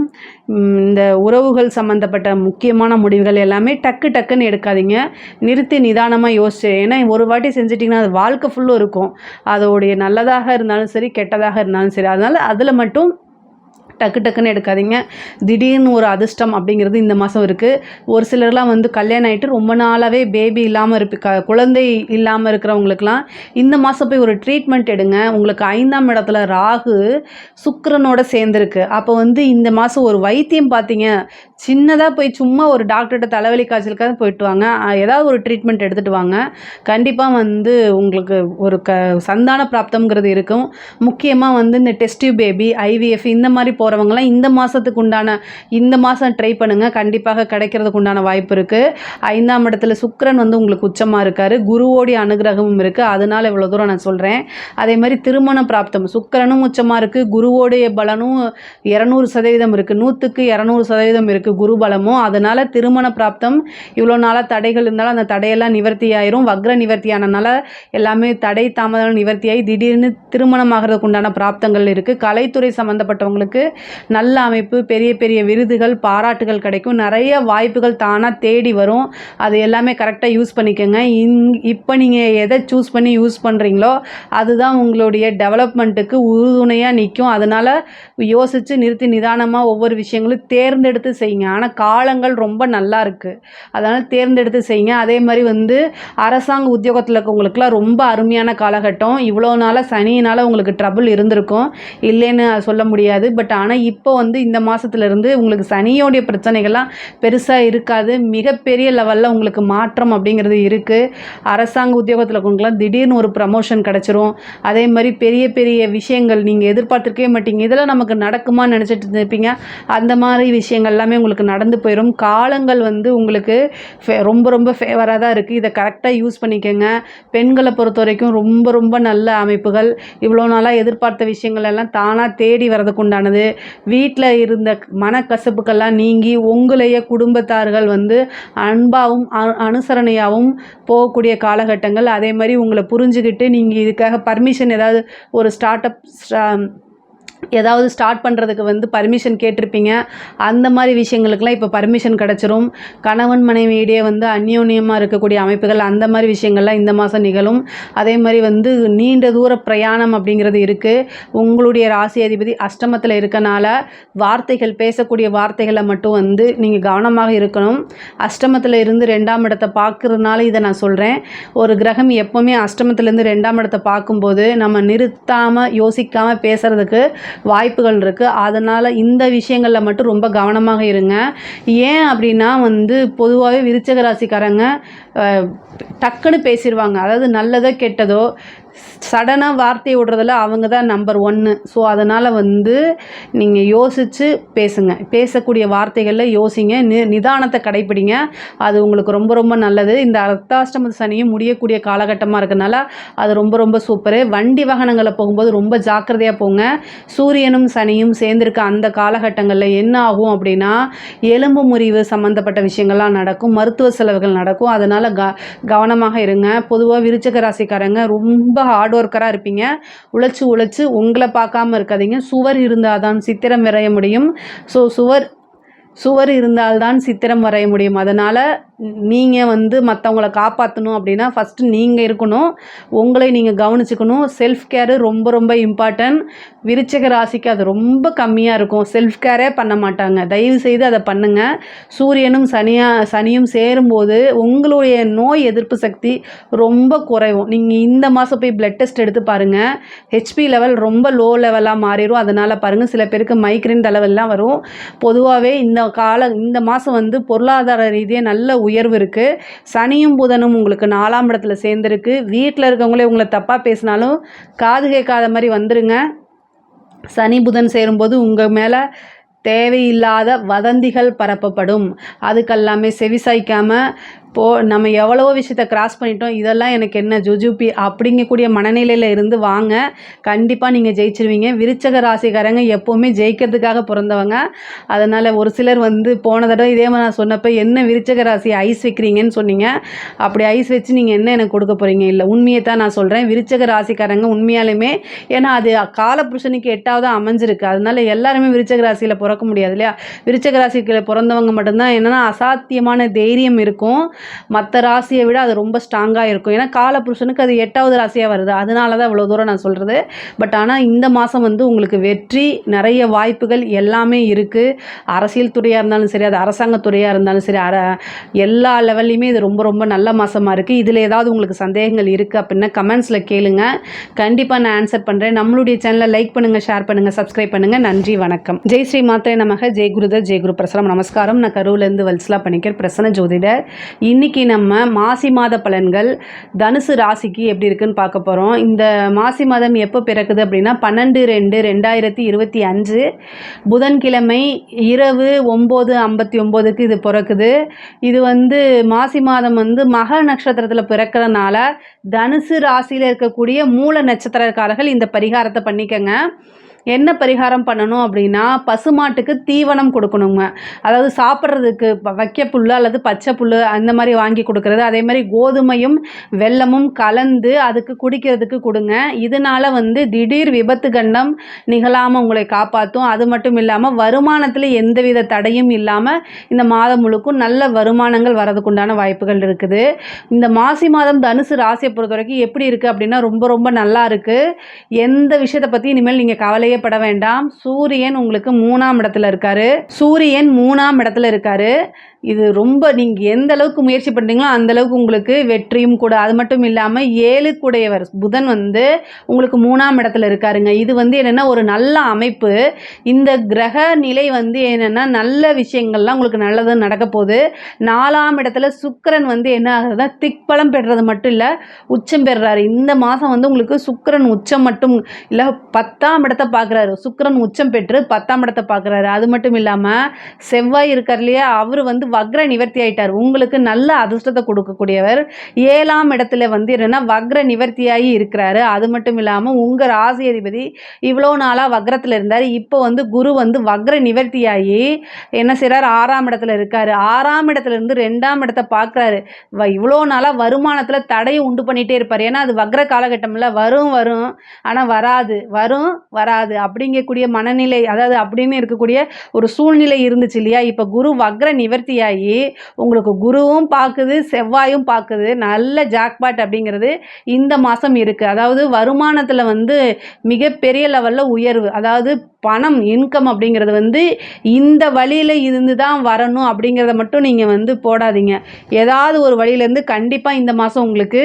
Speaker 1: இந்த உறவுகள் சம்மந்தப்பட்ட முக்கியமான முடிவுகள் எல்லாமே டக்குன்னு எடுக்காதீங்க. நிறுத்தி நிதானமாக யோசிச்சு. ஏன்னா ஒரு வாட்டி செஞ்சிட்டிங்கன்னா அது வாழ்க்கை ஃபுல்லும் இருக்கும். அதோடைய நல்லதாக இருந்தாலும் சரி, கெட்டதாக இருந்தாலும் சரி. அதனால் அதில் மட்டும் டக்குன்னு எடுக்காதீங்க. திடீர்னு ஒரு அதிர்ஷ்டம் அப்படிங்கிறது இந்த மாதம் இருக்குது. ஒரு சிலர்லாம் வந்து கல்யாணம் ஆகிட்டு ரொம்ப நாளாகவே பேபி இல்லாமல் குழந்தை இல்லாமல் இருக்கிறவங்களுக்குலாம் இந்த மாதம் போய் ஒரு ட்ரீட்மெண்ட் எடுங்க. உங்களுக்கு 5ஆம் இடத்துல ராகு சுக்கிரனோட சேர்ந்துருக்கு. அப்போ வந்து இந்த மாதம் ஒரு வைத்தியம் பார்த்தீங்க, சின்னதாக போய் சும்மா ஒரு டாக்டர்கிட்ட தலைவலி காய்ச்சலுக்காக போயிட்டு வாங்க. ஏதாவது ஒரு ட்ரீட்மெண்ட் எடுத்துகிட்டு வாங்க. கண்டிப்பாக வந்து உங்களுக்கு ஒரு சந்தான பிராப்தம்ங்கிறது இருக்கும். முக்கியமாக வந்து இந்த டெஸ்ட் டியூப் பேபி, IVF இந்த மாதிரி போகிறவங்களாம் இந்த மாதத்துக்கு உண்டான இந்த மாதம் ட்ரை பண்ணுங்கள். கண்டிப்பாக கிடைக்கிறதுக்கு உண்டான வாய்ப்பு இருக்குது. 5ஆம் இடத்துல சுக்கிரன் வந்து உங்களுக்கு உச்சமாக இருக்கார். குருவோடைய அனுகிரகமும் இருக்குது. அதனால் இவ்வளோ தூரம் நான் சொல்கிறேன். அதே மாதிரி திருமண பிராப்தம், சுக்கிரனும் உச்சமாக இருக்குது. குருவோடைய பலனும் 200% இருக்குது. 100க்கு 200% இருக்குது குரு பலமும். அதனால் திருமண பிராப்தம் இவ்வளோ நாளாக தடைகள் இருந்தாலும் அந்த தடையெல்லாம் நிவர்த்தி ஆயிரும். வக்ர நிவர்த்தி ஆனதுனால எல்லாமே தடை தாமதம் நிவர்த்தியாகி திடீர்னு திருமணம் ஆகிறதுக்கு உண்டான பிராப்தங்கள் இருக்குது. கலைத்துறை சம்மந்தப்பட்டவங்களுக்கு நல்ல அமைப்பு, பெரிய பெரிய விருதுகள், பாராட்டுகள் கிடைக்கும். நிறைய வாய்ப்புகள் தானாக தேடி வரும். அது எல்லாமே கரெக்டாக யூஸ் பண்ணிக்கோங்க. இப்போ நீங்கள் எதை சூஸ் பண்ணி யூஸ் பண்ணுறீங்களோ அதுதான் உங்களுடைய டெவலப்மெண்ட்டுக்கு உறுதுணையாக நிற்கும். அதனால் யோசித்து நிறுத்தி நிதானமாக ஒவ்வொரு விஷயங்களும் தேர்ந்தெடுத்து செய்யுங்க. இருப்பீங்க. ஆனால் காலங்கள் ரொம்ப நல்லா இருக்குது, அதனால் தேர்ந்தெடுத்து செய்யுங்க. அதே மாதிரி வந்து அரசாங்க உத்தியோகத்தில் இருக்கவங்களுக்குலாம் ரொம்ப அருமையான காலகட்டம். இவ்வளோ நாளாக சனியினால் உங்களுக்கு ட்ரபிள் இருந்திருக்கும், இல்லைன்னு சொல்ல முடியாது. பட் ஆனால் இப்போ வந்து இந்த மாதத்துலேருந்து உங்களுக்கு சனியோடைய பிரச்சனைகள்லாம் பெருசாக இருக்காது. மிகப்பெரிய லெவலில் உங்களுக்கு மாற்றம் அப்படிங்கிறது இருக்குது. அரசாங்க உத்தியோகத்தில் இருக்கவங்களுக்குலாம் திடீர்னு ஒரு ப்ரமோஷன் கிடச்சிரும். அதே மாதிரி பெரிய பெரிய விஷயங்கள் நீங்கள் எதிர்பார்த்துருக்கவே மாட்டீங்க, இதெல்லாம் நமக்கு நடக்குமான்னு நினச்சிட்டு இருப்பீங்க. அந்த மாதிரி விஷயங்கள் எல்லாமே உங்களுக்கு நடந்து போயிடும். காலங்கள் வந்து உங்களுக்கு ரொம்ப ரொம்ப ஃபேவராக தான் இருக்குது. இதை கரெக்டாக யூஸ் பண்ணிக்கோங்க. பெண்களை பொறுத்த வரைக்கும் ரொம்ப ரொம்ப நல்ல அமைப்புகள். இவ்வளோ நாளாக எதிர்பார்த்த விஷயங்கள் எல்லாம் தானாக தேடி வரதுக்கு உண்டானது. வீட்டில் இருந்த மனக்கசப்புக்கெல்லாம் நீங்கி உங்களையே குடும்பத்தார்கள் வந்து அன்பாகவும் அனுசரணையாகவும் போகக்கூடிய காலகட்டங்கள். அதே மாதிரி உங்களை புரிஞ்சுக்கிட்டு நீங்கள் இதுக்காக பர்மிஷன் ஏதாவது ஒரு ஏதாவது ஸ்டார்ட் பண்ணுறதுக்கு வந்து பர்மிஷன் கேட்டிருப்பீங்க. அந்த மாதிரி விஷயங்களுக்கெல்லாம் இப்போ பர்மிஷன் கிடச்சிரும். கணவன் மனைவியிடையே வந்து அந்யோன்யமாக இருக்கக்கூடிய அமைப்புகள், அந்த மாதிரி விஷயங்கள்லாம் இந்த மாதம் நிகழும். அதே மாதிரி வந்து நீண்ட தூர பிரயாணம் அப்படிங்கிறது இருக்குது. உங்களுடைய ராசி அதிபதி அஷ்டமத்தில் இருக்கனால வார்த்தைகள், பேசக்கூடிய வார்த்தைகளை மட்டும் வந்து நீங்கள் கவனமாக இருக்கணும். அஷ்டமத்தில் இருந்து 2ஆம் இடத்தை பார்க்குறதுனால இதை நான் சொல்கிறேன். ஒரு கிரகம் எப்போவுமே அஷ்டமத்திலேருந்து 2ஆம் இடத்தை பார்க்கும்போது நம்ம நிறுத்தாமல் யோசிக்காமல் பேசுகிறதுக்கு வாய்ப்புகள் இருக்குது. அதனால் இந்த விஷயங்களில் மட்டும் ரொம்ப கவனமாக இருங்க. ஏன் அப்படின்னா வந்து பொதுவாகவே விருச்சிக ராசிக்காரங்க டக்குன்னு பேசிடுவாங்க. அதாவது நல்லதோ கெட்டதோ சடனாக வார்த்தையை விடுறதில் அவங்க தான் நம்பர் 1. ஸோ அதனால் வந்து நீங்கள் யோசித்து பேசுங்க. பேசக்கூடிய வார்த்தைகளில் யோசிங்க, நிதானத்தை கடைப்பிடிங்க. அது உங்களுக்கு ரொம்ப ரொம்ப நல்லது. இந்த அர்த்தாஷ்டம சனியும் முடியக்கூடிய காலகட்டமாக இருக்கனால அது ரொம்ப ரொம்ப சூப்பரு. வண்டி வாகனங்களை போகும்போது ரொம்ப ஜாக்கிரதையாக போங்க. சூரியனும் சனியும் சேர்ந்துருக்க அந்த காலகட்டங்களில் என்ன ஆகும் அப்படின்னா எலும்பு முறிவு சம்மந்தப்பட்ட விஷயங்கள்லாம் நடக்கும், மருத்துவ செலவுகள் நடக்கும். அதனால் கவனமாக இருங்க. பொதுவாக விருச்சிக ராசிக்காரங்க ரொம்ப ஹார்ட் ஒர்க்கராக இருப்பீங்க. உழைச்சு உங்களை பார்க்காம இருக்காதீங்க. சுவர் இருந்தால் தான் சித்திரம் வரைய முடியும். ஸோ சுவர் இருந்தால்தான் சித்திரம் வரைய முடியும். அதனால் நீங்கள் வந்து மற்றவங்கள காப்பாற்றணும் அப்படின்னா ஃபஸ்ட்டு நீங்கள் இருக்கணும், உங்களை நீங்கள் கவனிச்சுக்கணும். செல்ஃப் கேரு ரொம்ப ரொம்ப இம்பார்ட்டன்ட். விருச்சிக ராசிக்கு அது ரொம்ப கம்மியாக இருக்கும், செல்ஃப் கேரே பண்ண மாட்டாங்க. தயவு செய்து அதை பண்ணுங்கள். சூரியனும் சனியும் சேரும்போது உங்களுடைய நோய் எதிர்ப்பு சக்தி ரொம்ப குறைவும். நீங்கள் இந்த மாதம் போய் பிளட் டெஸ்ட் எடுத்து பாருங்கள், ஹெச்பி லெவல் ரொம்ப லோ லெவலாக மாறிடும். அதனால் பாருங்கள், சில பேருக்கு மைக்ரேன் தலைவெல்லாம் வரும். பொதுவாகவே இந்த மாதம் வந்து பொருளாதார ரீதியாக நல்ல உயர்வு இருக்குது. சனியும் புதனும் உங்களுக்கு 4ஆம் இடத்துல சேர்ந்துருக்கு. வீட்டில் இருக்கவங்களே உங்களை தப்பாக பேசினாலும் காது கேட்காத மாதிரி வந்துருங்க. சனி புதன் சேரும்போது உங்கள் மேலே தேவையில்லாத வதந்திகள் பரப்பப்படும். அதுக்கெல்லாமே செவிசாய்க்காமல் நம்ம எவ்வளவோ விஷயத்தை கிராஸ் பண்ணிட்டோம், இதெல்லாம் எனக்கு என்ன ஜுஜுபி அப்படிங்கக்கூடிய மனநிலையில் இருந்து வாங்க. கண்டிப்பாக நீங்கள் ஜெயிச்சிருவீங்க. விருச்சிக ராசிக்காரங்க எப்போவுமே ஜெயிக்கிறதுக்காக பிறந்தவங்க. அதனால் ஒரு சிலர் வந்து போன தடவை இதே மாதிரி நான் சொன்னப்போ என்ன விருச்சிக ராசி ஐஸ் வைக்கிறீங்கன்னு சொன்னீங்க. அப்படி ஐஸ் வச்சு நீங்கள் என்ன எனக்கு கொடுக்க போகிறீங்க? இல்லை, உண்மையை தான் நான் சொல்கிறேன். விருச்சிக ராசிக்காரங்க உண்மையாலுமே, ஏன்னா அது காலபுருஷனுக்கு 8ஆவது அமைஞ்சிருக்கு. அதனால எல்லாருமே விருச்சிக ராசியில் பிறக்க முடியாது இல்லையா? விருச்சிக ராசியில் பிறந்தவங்க மட்டும்தான் என்னென்னா அசாத்தியமான தைரியம் இருக்கும். மற்ற ராசியை விட அது ரொம்ப ஸ்ட்ராங்காக இருக்கும். ஏன்னா காலபுருஷனுக்கு அது 8ஆவது ராசியாக வருது. அதனால தான் இவ்வளோ தூரம் நான் சொல்கிறது. பட் ஆனால் இந்த மாதம் வந்து உங்களுக்கு வெற்றி, நிறைய வாய்ப்புகள் எல்லாமே இருக்குது. அரசியல் துறையாக இருந்தாலும் சரி, அது அரசாங்கத்துறையாக இருந்தாலும் சரி, எல்லா லெவல்லையுமே இது ரொம்ப ரொம்ப நல்ல மாதமாக இருக்குது. இதில் ஏதாவது உங்களுக்கு சந்தேகங்கள் இருக்குது அப்படின்னா கமெண்ட்ஸில் கேளுங்க, கண்டிப்பாக நான் ஆன்சர் பண்ணுறேன். நம்மளுடைய சேனலை லைக் பண்ணுங்கள், ஷேர் பண்ணுங்கள், சப்ஸ்கிரைப் பண்ணுங்கள். நன்றி, வணக்கம். ஜெய் ஸ்ரீ மாத்ரே நமக. ஜெய் குருதர், ஜெய் குரு பிரசனம். நமஸ்காரம். நான் கரூர்லேருந்து வல்சலா பணிக்கர், பிரசன்ன ஜோதிடர். இன்றைக்கி நம்ம மாசி மாத பலன்கள் தனுசு ராசிக்கு எப்படி இருக்குன்னு பார்க்க போகிறோம். இந்த மாசி மாதம் எப்போ பிறக்குது அப்படின்னா 12/2/2025 புதன்கிழமை இரவு 9:59க்கு இது பிறக்குது. இது வந்து மாசி மாதம் வந்து மக நட்சத்திரத்தில் பிறக்கிறதுனால தனுசு ராசியில் இருக்கக்கூடிய மூல நட்சத்திரக்காரர்கள் இந்த பரிகாரத்தை பண்ணிக்கங்க. என்ன பரிகாரம் பண்ணணும் அப்படின்னா, பசுமாட்டுக்கு தீவனம் கொடுக்கணுங்க. அதாவது சாப்பிட்றதுக்கு வைக்க புல் அல்லது பச்சை புல் அந்த மாதிரி வாங்கி கொடுக்குறது. அதே மாதிரி கோதுமையும் வெல்லமும் கலந்து அதுக்கு குடிக்கிறதுக்கு கொடுங்க. இதனால் வந்து திடீர் விபத்து கண்டம் நிகழாமல் உங்களை காப்பாற்றும். அது மட்டும் இல்லாமல் வருமானத்தில் எந்தவித தடையும் இல்லாமல் இந்த மாதம் முழுக்கும் நல்ல வருமானங்கள் வரதுக்குண்டான வாய்ப்புகள் இருக்குது. இந்த மாசி மாதம் தனுசு ராசியை பொறுத்த வரைக்கும் எப்படி இருக்குது அப்படின்னா ரொம்ப ரொம்ப நல்லா இருக்குது. எந்த விஷயத்தை பற்றி இனிமேல் நீங்கள் கவலை கவலையப்பட வேண்டாம். சூரியன் உங்களுக்கு 3ஆம் இடத்துல இருக்காரு. சூரியன் 3ஆம் இடத்துல இருக்காரு. இது ரொம்ப நீங்கள் எந்த அளவுக்கு முயற்சி பண்ணுறீங்களோ அந்த அளவுக்கு உங்களுக்கு வெற்றியும் கூட. அது மட்டும் இல்லாமல் 7 கூடையவர் புதன் வந்து உங்களுக்கு 3ஆம் இடத்துல இருக்காருங்க. இது வந்து என்னென்னா ஒரு நல்ல அமைப்பு. இந்த கிரக நிலை வந்து என்னென்னா நல்ல விஷயங்கள்லாம் உங்களுக்கு நல்லது நடக்க போகுது. 4ஆம் இடத்துல சுக்கிரன் வந்து என்ன ஆகுதுன்னா திக்பலம் பெறுறது மட்டும் இல்லை, உச்சம் பெறுறாரு. இந்த மாதம் வந்து உங்களுக்கு சுக்கிரன் உச்சம் மட்டும் இல்லை, 10ஆம் இடத்தை பார்க்குறாரு. சுக்கிரன் உச்சம் பெற்று 10ஆம் இடத்தை பார்க்குறாரு. அது மட்டும் இல்லாமல் செவ்வாய் இருக்கார் இல்லையா, அவர் வந்து வக்ர நிவர்த்தி ஆயிட்டார். உங்களுக்கு நல்ல அதிர்ஷ்டத்தை கொடுக்கக்கூடியவர். 7ஆம் இடத்துல வந்து என்னன்னா வக்ர நிவர்த்தியாகி இருக்கிறாரு. அது மட்டும் இல்லாமல் உங்கள் ராசி அதிபதி இவ்வளோ நாளாக வக்ரத்தில் இருந்தார். இப்போ வந்து குரு வந்து வக்ர நிவர்த்தியாகி என்ன செய்கிறார், 6ஆம் இடத்துல இருக்கார். 6ஆம் இடத்துல இருந்து 2ஆம் இடத்தை பார்க்குறாரு. இவ்வளோ நாளாக வருமானத்தில் தடையை உண்டு பண்ணிகிட்டே இருப்பார். ஏன்னா அது வக்ர காலகட்டமில் வரும் ஆனால் வராது அப்படிங்கக்கூடிய மனநிலை, அதாவது அப்படின்னு இருக்கக்கூடிய ஒரு சூழ்நிலை இருந்துச்சு இல்லையா. இப்போ குரு வக்ர நிவர்த்தி ஆகி உங்களுக்கு குருவும் பார்க்குது, செவ்வாயும் பார்க்குது. நல்ல ஜாக்பாட் அப்படிங்கிறது இந்த மாதம் இருக்குது. அதாவது வருமானத்தில் வந்து மிகப்பெரிய லெவலில் உயர்வு, அதாவது பணம் இன்கம் அப்படிங்கிறது வந்து இந்த வழியில் இருந்து தான் வரணும் அப்படிங்கிறத மட்டும் நீங்கள் வந்து போடாதீங்க. ஏதாவது ஒரு வழியிலேருந்து கண்டிப்பாக இந்த மாதம் உங்களுக்கு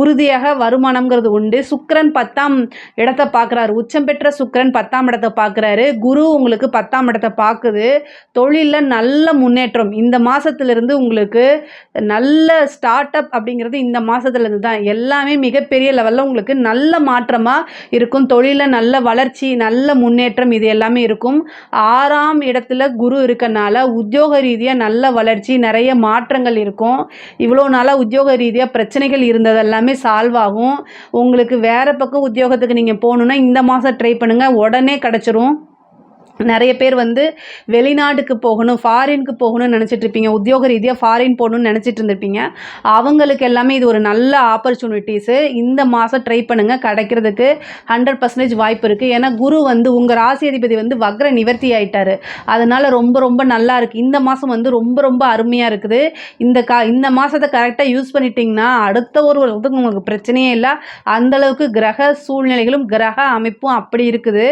Speaker 1: உறுதியாக வருமானம்ங்கிறது உண்டு. சுக்கிரன் 10ஆம் இடத்தை பார்க்குறாரு. உச்சம் பெற்ற சுக்கிரன் 10ஆம் இடத்தை பார்க்குறாரு. குரு உங்களுக்கு 10ஆம் இடத்தை பார்க்குது. தொழிலில் நல்ல முன்னேற்றம் இந்த மாதத்துலேருந்து உங்களுக்கு நல்ல ஸ்டார்ட் அப் அப்படிங்கிறது இந்த மாதத்துலேருந்து தான். எல்லாமே மிகப்பெரிய லெவலில் உங்களுக்கு நல்ல மாற்றமாக இருக்கும். தொழிலில் நல்ல வளர்ச்சி, நல்ல முன்னேற்றம், இது எல்லாமே இருக்கும். 6ஆம் இடத்துல குரு இருக்கனால உத்தியோக ரீதியாக நல்ல வளர்ச்சி, நிறைய மாற்றங்கள் இருக்கும். இவ்வளோ நாளாக உத்தியோக ரீதியாக பிரச்சனைகள் இருந்தது எல்லாமே சால்வ் ஆகும். உங்களுக்கு வேறு பக்கம் உத்தியோகத்துக்கு நீங்கள் போகணுன்னா இந்த மாதம் ட்ரை பண்ணுங்கள், உடனே கிடச்சிரும். நிறைய பேர் வந்து வெளிநாட்டுக்கு போகணும், ஃபாரினுக்கு போகணும்னு நினச்சிட்டு இருப்பீங்க. உத்தியோக ரீதியாக ஃபாரின் போகணுன்னு நினச்சிட்டு இருந்திருப்பீங்க. அவங்களுக்கு எல்லாமே இது ஒரு நல்ல ஆப்பர்ச்சுனிட்டிஸு. இந்த மாதம் ட்ரை பண்ணுங்கள், கிடைக்கிறதுக்கு 100% வாய்ப்பு இருக்குது. ஏன்னா குரு வந்து உங்கள் ராசி அதிபதி வந்து வக்ர நிவர்த்தி ஆகிட்டார். அதனால் ரொம்ப நல்லா இருக்குது. இந்த மாதம் வந்து ரொம்ப அருமையாக இருக்குது. இந்த மாதத்தை கரெக்டாக யூஸ் பண்ணிட்டீங்கன்னா அடுத்த ஒரு வருஷத்துக்கு உங்களுக்கு பிரச்சனையே இல்லை. அந்தளவுக்கு கிரக சூழ்நிலைகளும் கிரக அமைப்பும் அப்படி இருக்குது.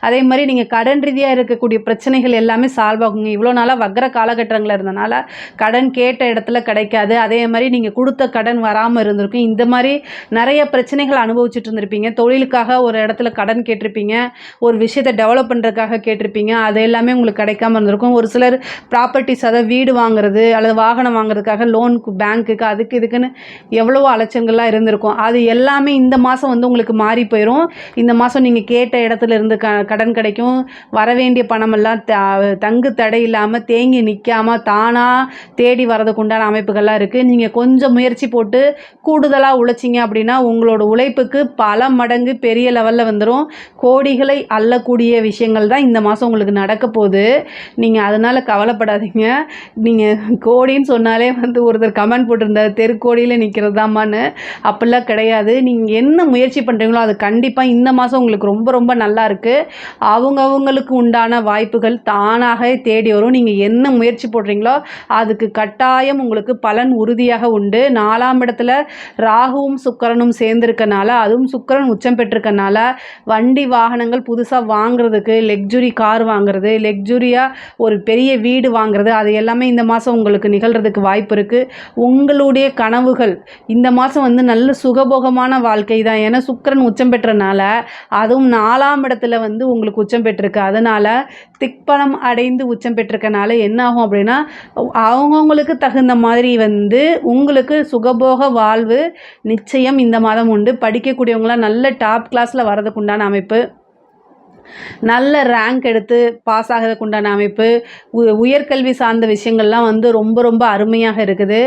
Speaker 1: அதே மாதிரி நீங்கள் கடன் ரீதியாக இருக்கக்கூடிய பிரச்சனைகள் எல்லாமே சால்வ் ஆகுங்க. இவ்வளோ நாளாக வக்ர காலகட்டங்களில் இருந்தனால கடன் கேட்ட இடத்துல கிடைக்காது. அதே மாதிரி நீங்கள் கொடுத்த கடன் வராமல் இருந்திருக்கும். இந்த மாதிரி நிறைய பிரச்சனைகள் அனுபவிச்சுட்டு இருந்திருப்பீங்க. தொழிலுக்காக ஒரு இடத்துல கடன் கேட்டிருப்பீங்க, ஒரு விஷயத்தை டெவலப் பண்ணுறதுக்காக கேட்டிருப்பீங்க. அது எல்லாமே உங்களுக்கு கிடைக்காம இருந்திருக்கும். ஒரு சிலர் ப்ராப்பர்ட்டிஸ், அதாவது வீடு வாங்குறது அல்லது வாகனம் வாங்குறதுக்காக லோனுக்கு, பேங்க்குக்கு, அதுக்கு இதுக்குன்னு எவ்வளவோ அலைச்சல்கள்லாம் இருந்திருக்கும். அது எல்லாமே இந்த மாதம் வந்து உங்களுக்கு மாறி போயிடும். இந்த மாதம் நீங்கள் கேட்ட இடத்துல இருந்து கடன் கிடைக்கும். வரவே வேண்டிய பணமெல்லாம் தங்கு தடை இல்லாமல் தேங்கி நிற்காமல் தானாக தேடி வரதுக்கு உண்டான அமைப்புகள்லாம் இருக்குது. நீங்கள் கொஞ்சம் முயற்சி போட்டு கூடுதலாக உழைச்சிங்க அப்படின்னா உங்களோட உழைப்புக்கு பல மடங்கு பெரிய லெவலில் வந்துடும். கோடிகளை அள்ளக்கூடிய விஷயங்கள் தான் இந்த மாதம் உங்களுக்கு நடக்க போகுது. நீங்கள் அதனால் கவலைப்படாதீங்க. நீங்கள் கோடின்னு சொன்னாலே வந்து ஒருத்தர் கமெண்ட் போட்டிருந்தார், தெருக்கோடியில் நிற்கிறது தான்மான்னு. அப்படிலாம் கிடையாது. நீங்கள் என்ன முயற்சி பண்ணுறீங்களோ அது கண்டிப்பாக இந்த மாதம் உங்களுக்கு ரொம்ப நல்லா இருக்குது. அவங்களுக்கு உண்டான வாய்ப்புகள் தானாக தேடி வரும். நீங்கள் என்ன முயற்சி போடுறீங்களோ அதுக்கு கட்டாயம் உங்களுக்கு பலன் உறுதியாக உண்டு. 4ஆம் இடத்துல ராகுவும் சுக்கிரனும் சேர்ந்திருக்கனால, அதுவும் சுக்கிரன் உச்சம் பெற்றிருக்கனால வண்டி வாகனங்கள் புதுசாக வாங்குறதுக்கு, லக்ஸுரி கார் வாங்குறது, லக்ஸுரியாக ஒரு பெரிய வீடு வாங்குறது, அது எல்லாமே இந்த மாதம் உங்களுக்கு நிகழ்கிறதுக்கு வாய்ப்பு இருக்குது. உங்களுடைய கனவுகள் இந்த மாதம் வந்து நல்ல சுகபோகமான வாழ்க்கை தான். ஏன்னா சுக்கிரன் உச்சம் பெற்றனால, அதுவும் 4ஆம் இடத்துல வந்து உங்களுக்கு உச்சம் பெற்றிருக்கு. அதனால் திக்பலம் அடைந்து உச்சம் பெற்றிருக்கனால என்ன ஆகும் அப்படின்னா, அவங்கவுங்களுக்கு தகுந்த மாதிரி வந்து உங்களுக்கு சுகபோக வாழ்வு நிச்சயம் இந்த மாதம் உண்டு. படிக்கக்கூடியவங்களாம் நல்ல டாப் கிளாஸில் வரதுக்கு உண்டான அமைப்பு, நல்ல ரேங்க் எடுத்து பாஸ் ஆகிறதுக்கு உண்டான அமைப்பு, உயர்கல்வி சார்ந்த விஷயங்கள்லாம் வந்து ரொம்ப அருமையாக இருக்குது.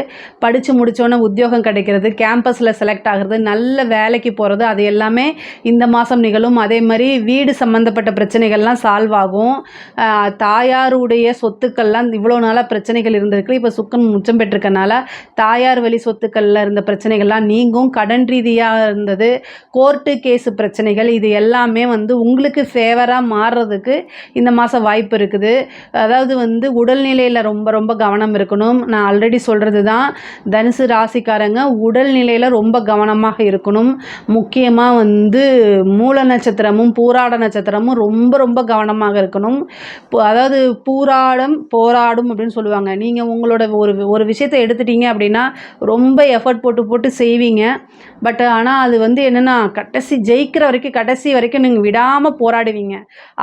Speaker 1: படித்து முடித்தோன்னே உத்தியோகம் கிடைக்கிறது, கேம்பஸில் செலக்ட் ஆகிறது, நல்ல வேலைக்கு போகிறது, அது எல்லாமே இந்த மாதம் நிகழும். அதே மாதிரி வீடு சம்மந்தப்பட்ட பிரச்சனைகள்லாம் சால்வ் ஆகும். தாயாருடைய சொத்துக்கள்லாம் இவ்வளோ நாளாக பிரச்சனைகள் இருந்திருக்கு. இப்போ சுக்கன் உச்சம் பெற்றிருக்கனால தாயார் வழி சொத்துக்களில் இருந்த பிரச்சனைகள்லாம் நீங்கும். கடன் ரீதியாக இருந்தது, கோர்ட்டு கேஸு பிரச்சனைகள், இது எல்லாமே வந்து உங்களுக்கு ஃபேவராக மாறுறதுக்கு இந்த மாதம் வாய்ப்பு இருக்குது. அதாவது வந்து உடல்நிலையில் ரொம்ப ரொம்ப கவனம் இருக்கணும். நான் ஆல்ரெடி சொல்கிறது தான், தனுசு ராசிக்காரங்க உடல்நிலையில் ரொம்ப கவனமாக இருக்கணும். முக்கியமாக வந்து மூல நட்சத்திரமும் பூராட நட்சத்திரமும் ரொம்ப ரொம்ப கவனமாக இருக்கணும். அதாவது பூராடம் போராடும் அப்படின்னு சொல்லுவாங்க. நீங்கள் உங்களோட ஒரு விஷயத்தை எடுத்துட்டீங்க அப்படின்னா ரொம்ப எஃபர்ட் போட்டு போட்டு செய்வீங்க. பட் ஆனால் அது வந்து என்னென்னா ஜெயிக்கிற வரைக்கும் கடைசி வரைக்கும் நீங்கள் விடாமல் போராடுவீங்க.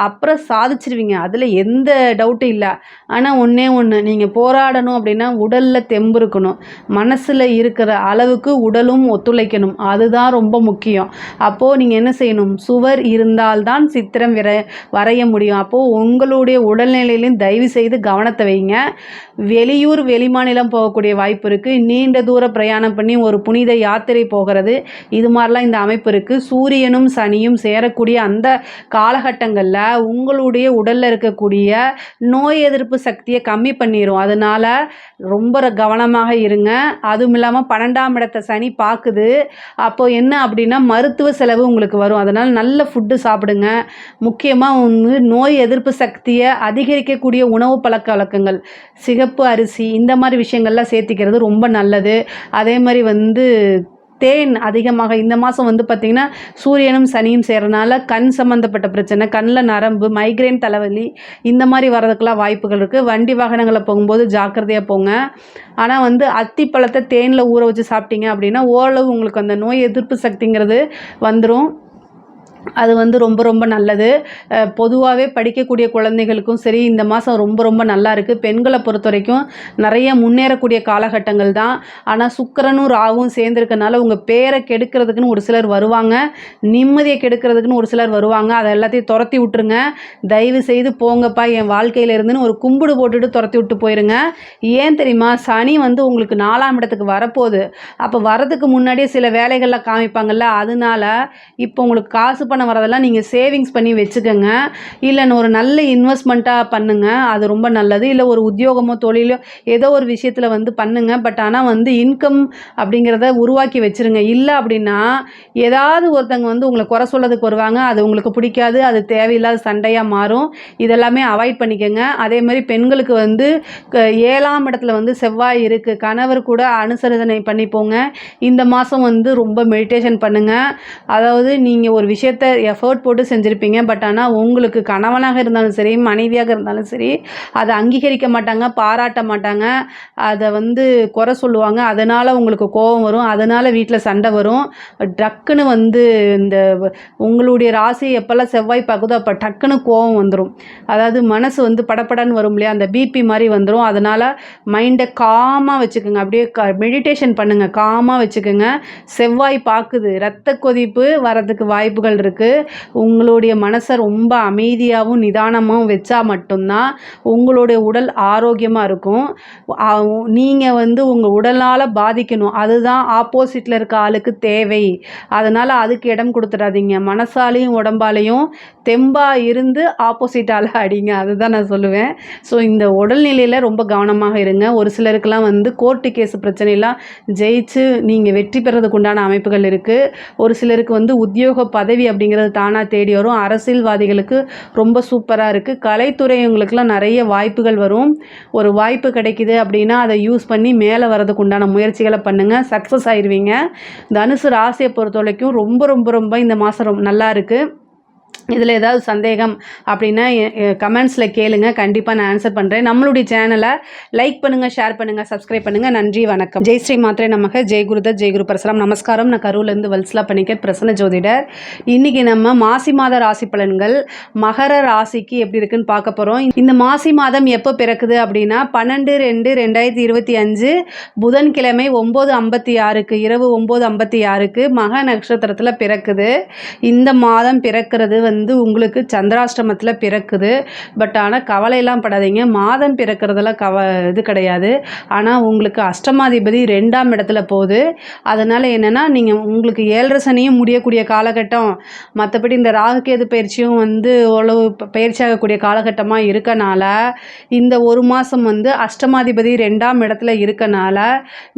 Speaker 1: அப்புறம் சாதிச்சிருவீங்க. அதில் எந்த டவுட்டும் இல்லை. ஆனால் ஒன்றே ஒன்று, நீங்கள் போராடணும் அப்படின்னா உடலில் தெம்பு இருக்கணும். மனசில் இருக்கிற அளவுக்கு உடலும் ஒத்துழைக்கணும். அதுதான் ரொம்ப முக்கியம். அப்போது நீங்கள் என்ன செய்யணும், சுவர் இருந்தால்தான் சித்திரம் வரைய முடியும். அப்போது உங்களுடைய உடல்நிலையிலையும் தயவு செய்து கவனத்தை வைங்க. வெளியூர் வெளிமாநிலம் போகக்கூடிய வாய்ப்பு இருக்குது. நீண்ட தூர பிரயாணம் பண்ணி ஒரு புனித யாத்திரை போகிறது, இது மாதிரிலாம் இந்த அமைப்பு இருக்குது. சூரியனும் சனியும் சேரக்கூடிய அந்த காலகட்டங்களில் உங்களுடைய உடலில் இருக்கக்கூடிய நோய் எதிர்ப்பு சக்தியை கம்மி பண்ணிடும். அதனால் ரொம்ப கவனமாக இருங்க. அதுவும் இல்லாமல் 12ஆம் இடத்தை சனி பார்க்குது. அப்போது என்ன அப்படின்னா மருத்துவ செலவு உங்களுக்கு வரும். அதனால் நல்ல ஃபுட்டு சாப்பிடுங்க. முக்கியமாக வந்து நோய் எதிர்ப்பு சக்தியை அதிகரிக்கக்கூடிய உணவு பழக்க வழக்கங்கள், சிகப்பு அரிசி இந்த மாதிரி விஷயங்கள்லாம் சேர்த்திக்கிறது ரொம்ப நல்லது. அதே மாதிரி வந்து தேன் அதிகமாக இந்த மாதம் வந்து பார்த்திங்கன்னா சூரியனும் சனியும் சேர்றதுனால கண் சம்மந்தப்பட்ட பிரச்சனை, கண்ணில் நரம்பு, மைக்ரைன், தலைவலி இந்த மாதிரி வர்றதுக்கெல்லாம் வாய்ப்புகள் இருக்குது. வண்டி வாகனங்களை போகும்போது ஜாக்கிரதையாக போங்க. ஆனால் வந்து அத்திப்பழத்தை தேனில் ஊற வச்சு சாப்பிட்டீங்க அப்படின்னா ஓரளவு உங்களுக்கு அந்த நோய் எதிர்ப்பு சக்திங்கிறது வந்துடும். அது வந்து ரொம்ப ரொம்ப நல்லது. பொதுவாகவே படிக்கக்கூடிய குழந்தைகளுக்கும் சரி இந்த மாதம் ரொம்ப ரொம்ப நல்லா இருக்குது. பெண்களை பொறுத்த வரைக்கும் நிறைய முன்னேறக்கூடிய காலகட்டங்கள் தான். ஆனால் சுக்கிரனும் ராகுவும் சேர்ந்துருக்கனால உங்கள் பேரை கெடுக்கிறதுக்குன்னு ஒரு சிலர் வருவாங்க, நிம்மதியை கெடுக்கிறதுக்குன்னு ஒரு சிலர் வருவாங்க. அதை எல்லாத்தையும் துரத்தி விட்டுருங்க. தயவு செய்து போங்கப்பா என் வாழ்க்கையில் இருந்துன்னு ஒரு கும்பிடு போட்டுட்டு துரத்தி விட்டு போயிருங்க. ஏன் தெரியுமா, சனி வந்து உங்களுக்கு 4ஆம் இடத்துக்கு வரப்போகுது. அப்போ வரதுக்கு முன்னாடியே சில வேலைகளில் காமிப்பாங்கள்ல, அதனால இப்போ உங்களுக்கு காசு பணம் வரதெல்லாம் நீங்கள் சேவிங்ஸ் பண்ணி வச்சுக்கோங்க. இல்லைன்னு ஒரு நல்ல இன்வெஸ்ட்மெண்ட்டாக பண்ணுங்கள், அது ரொம்ப நல்லது. இல்லை ஒரு உத்தியோகமோ தொழிலோ ஏதோ ஒரு விஷயத்தில் வந்து பண்ணுங்கள். பட் ஆனால் வந்து இன்கம் அப்படிங்கிறத உருவாக்கி வச்சுருங்க. இல்லை அப்படின்னா ஏதாவது ஒருத்தங்க வந்து உங்களை குறை சொல்லதுக்கு வருவாங்க, அது உங்களுக்கு பிடிக்காது, அது தேவையில்லாத சண்டையாக மாறும். இதெல்லாமே அவாய்ட் பண்ணிக்கோங்க. அதே மாதிரி பெண்களுக்கு வந்து 7ஆம் இடத்துல வந்து செவ்வாய் இருக்குது. கணவர் கூட அனுசரணை பண்ணிப்போங்க. இந்த மாதம் வந்து ரொம்ப மெடிடேஷன் பண்ணுங்கள். அதாவது நீங்கள் ஒரு விஷயத்தை எஃபர்ட் போட்டு செஞ்சுருப்பீங்க. பட் ஆனால் உங்களுக்கு கணவனாக இருந்தாலும் சரி மனைவியாக இருந்தாலும் சரி அதை அங்கீகரிக்க மாட்டாங்க, பாராட்ட மாட்டாங்க, அதை வந்து குறை சொல்லுவாங்க. அதனால் உங்களுக்கு கோபம் வரும். அதனால் வீட்டில் சண்டை வரும். டக்குன்னு வந்து இந்த உங்களுடைய ராசி எப்போல்லாம் செவ்வாய் பார்க்குதோ அப்போ டக்குன்னு கோபம் வந்துடும். அதாவது மனசு வந்து படப்படன்னு வரும் இல்லையா, அந்த பிபி மாதிரி வந்துடும். அதனால் மைண்டை காமாக வச்சுக்கோங்க. அப்படியே மெடிடேஷன் பண்ணுங்கள், காமாக வச்சுக்கோங்க. செவ்வாய் பார்க்குது, இரத்த கொதிப்பு வரதுக்கு வாய்ப்புகள் இருக்குது. உங்களுடைய மனசை ரொம்ப அமைதியாகவும் நிதானமாகவும் வச்சா மட்டும்தான் உங்களுடைய உடல் ஆரோக்கியமாக இருக்கும். நீங்கள் வந்து உங்கள் உடலால் பாதிக்கணும், அதுதான் ஆப்போசிட்டில் இருக்க ஆளுக்கு தேவை. அதனால் அதுக்கு இடம் கொடுத்துடாதீங்க. மனசாலையும் உடம்பாலையும் தெம்பாக இருந்து ஆப்போசிட்டால் அடிங்க, அதுதான் நான் சொல்லுவேன். ஸோ இந்த உடல்நிலையில் ரொம்ப கவனமாக இருங்க. ஒரு சிலருக்கெல்லாம் வந்து கோர்ட்டு கேஸ் பிரச்சனையெல்லாம் ஜெயிச்சு நீங்கள் வெற்றி பெறதுக்கு உண்டான அமைப்புகள் இருக்குது. ஒரு சிலருக்கு வந்து உத்தியோக பதவி அப்படிங்கிறது தானாக தேடி வரும். அரசியல்வாதிகளுக்கு ரொம்ப சூப்பராக இருக்குது. கலைத்துறையவங்களுக்கெல்லாம் நிறைய வாய்ப்புகள் வரும். ஒரு வாய்ப்பு கிடைக்குது அப்படின்னா அதை யூஸ் பண்ணி மேலே வரதுக்கு உண்டான முயற்சிகளை பண்ணுங்கள், சக்ஸஸ் ஆயிடுவீங்க. தனுசு ராசியை பொறுத்த வரைக்கும் ரொம்ப ரொம்ப ரொம்ப இந்த மாதம் ரொம்ப நல்லா இருக்குது. இதில் ஏதாவது சந்தேகம் அப்படின்னா கமெண்ட்ஸில் கேளுங்க, கண்டிப்பாக நான் ஆன்சர் பண்ணுறேன். நம்மளுடைய சேனலை லைக் பண்ணுங்கள், ஷேர் பண்ணுங்கள், சப்ஸ்கிரைப் பண்ணுங்கள். நன்றி, வணக்கம். ஜெய் ஸ்ரீ மாத்ரே நமக. ஜெய் குருதத், ஜெய் குரு பரசுராம். நமஸ்காரம். நான் கரூர்லேருந்து வல்சலா பணிக்கர், பிரசன்ன ஜோதிடர். இன்றைக்கி நம்ம மாசி மாத ராசி பலன்கள் மகர ராசிக்கு எப்படி இருக்குன்னு பார்க்க போகிறோம். இந்த மாசி மாதம் எப்போ பிறக்குது அப்படின்னா 12/2/2025 புதன்கிழமை 9:56 இரவு 9:56 மக நட்சத்திரத்தில் பிறக்குது. இந்த மாதம் பிறக்கிறது வந்து உங்களுக்கு சந்திராஷ்டமத்தில் பிறக்குது. பட் ஆனால் கவலையெல்லாம் படாதீங்க, மாதம் பிறக்கிறதெல்லாம் இது கிடையாது. ஆனால் உங்களுக்கு அஷ்டமாதிபதி 2ஆம் இடத்துல போகுது. அதனால் என்னென்னா நீங்கள் உங்களுக்கு 7.5 சனியும் முடியக்கூடிய காலகட்டம், மற்றபடி இந்த ராகுகேது பயிற்சியும் வந்து ஓரளவு பயிற்சியாகக்கூடிய காலகட்டமாக இருக்கனால இந்த ஒரு மாதம் வந்து அஷ்டமாதிபதி 2ஆம் இடத்துல இருக்கனால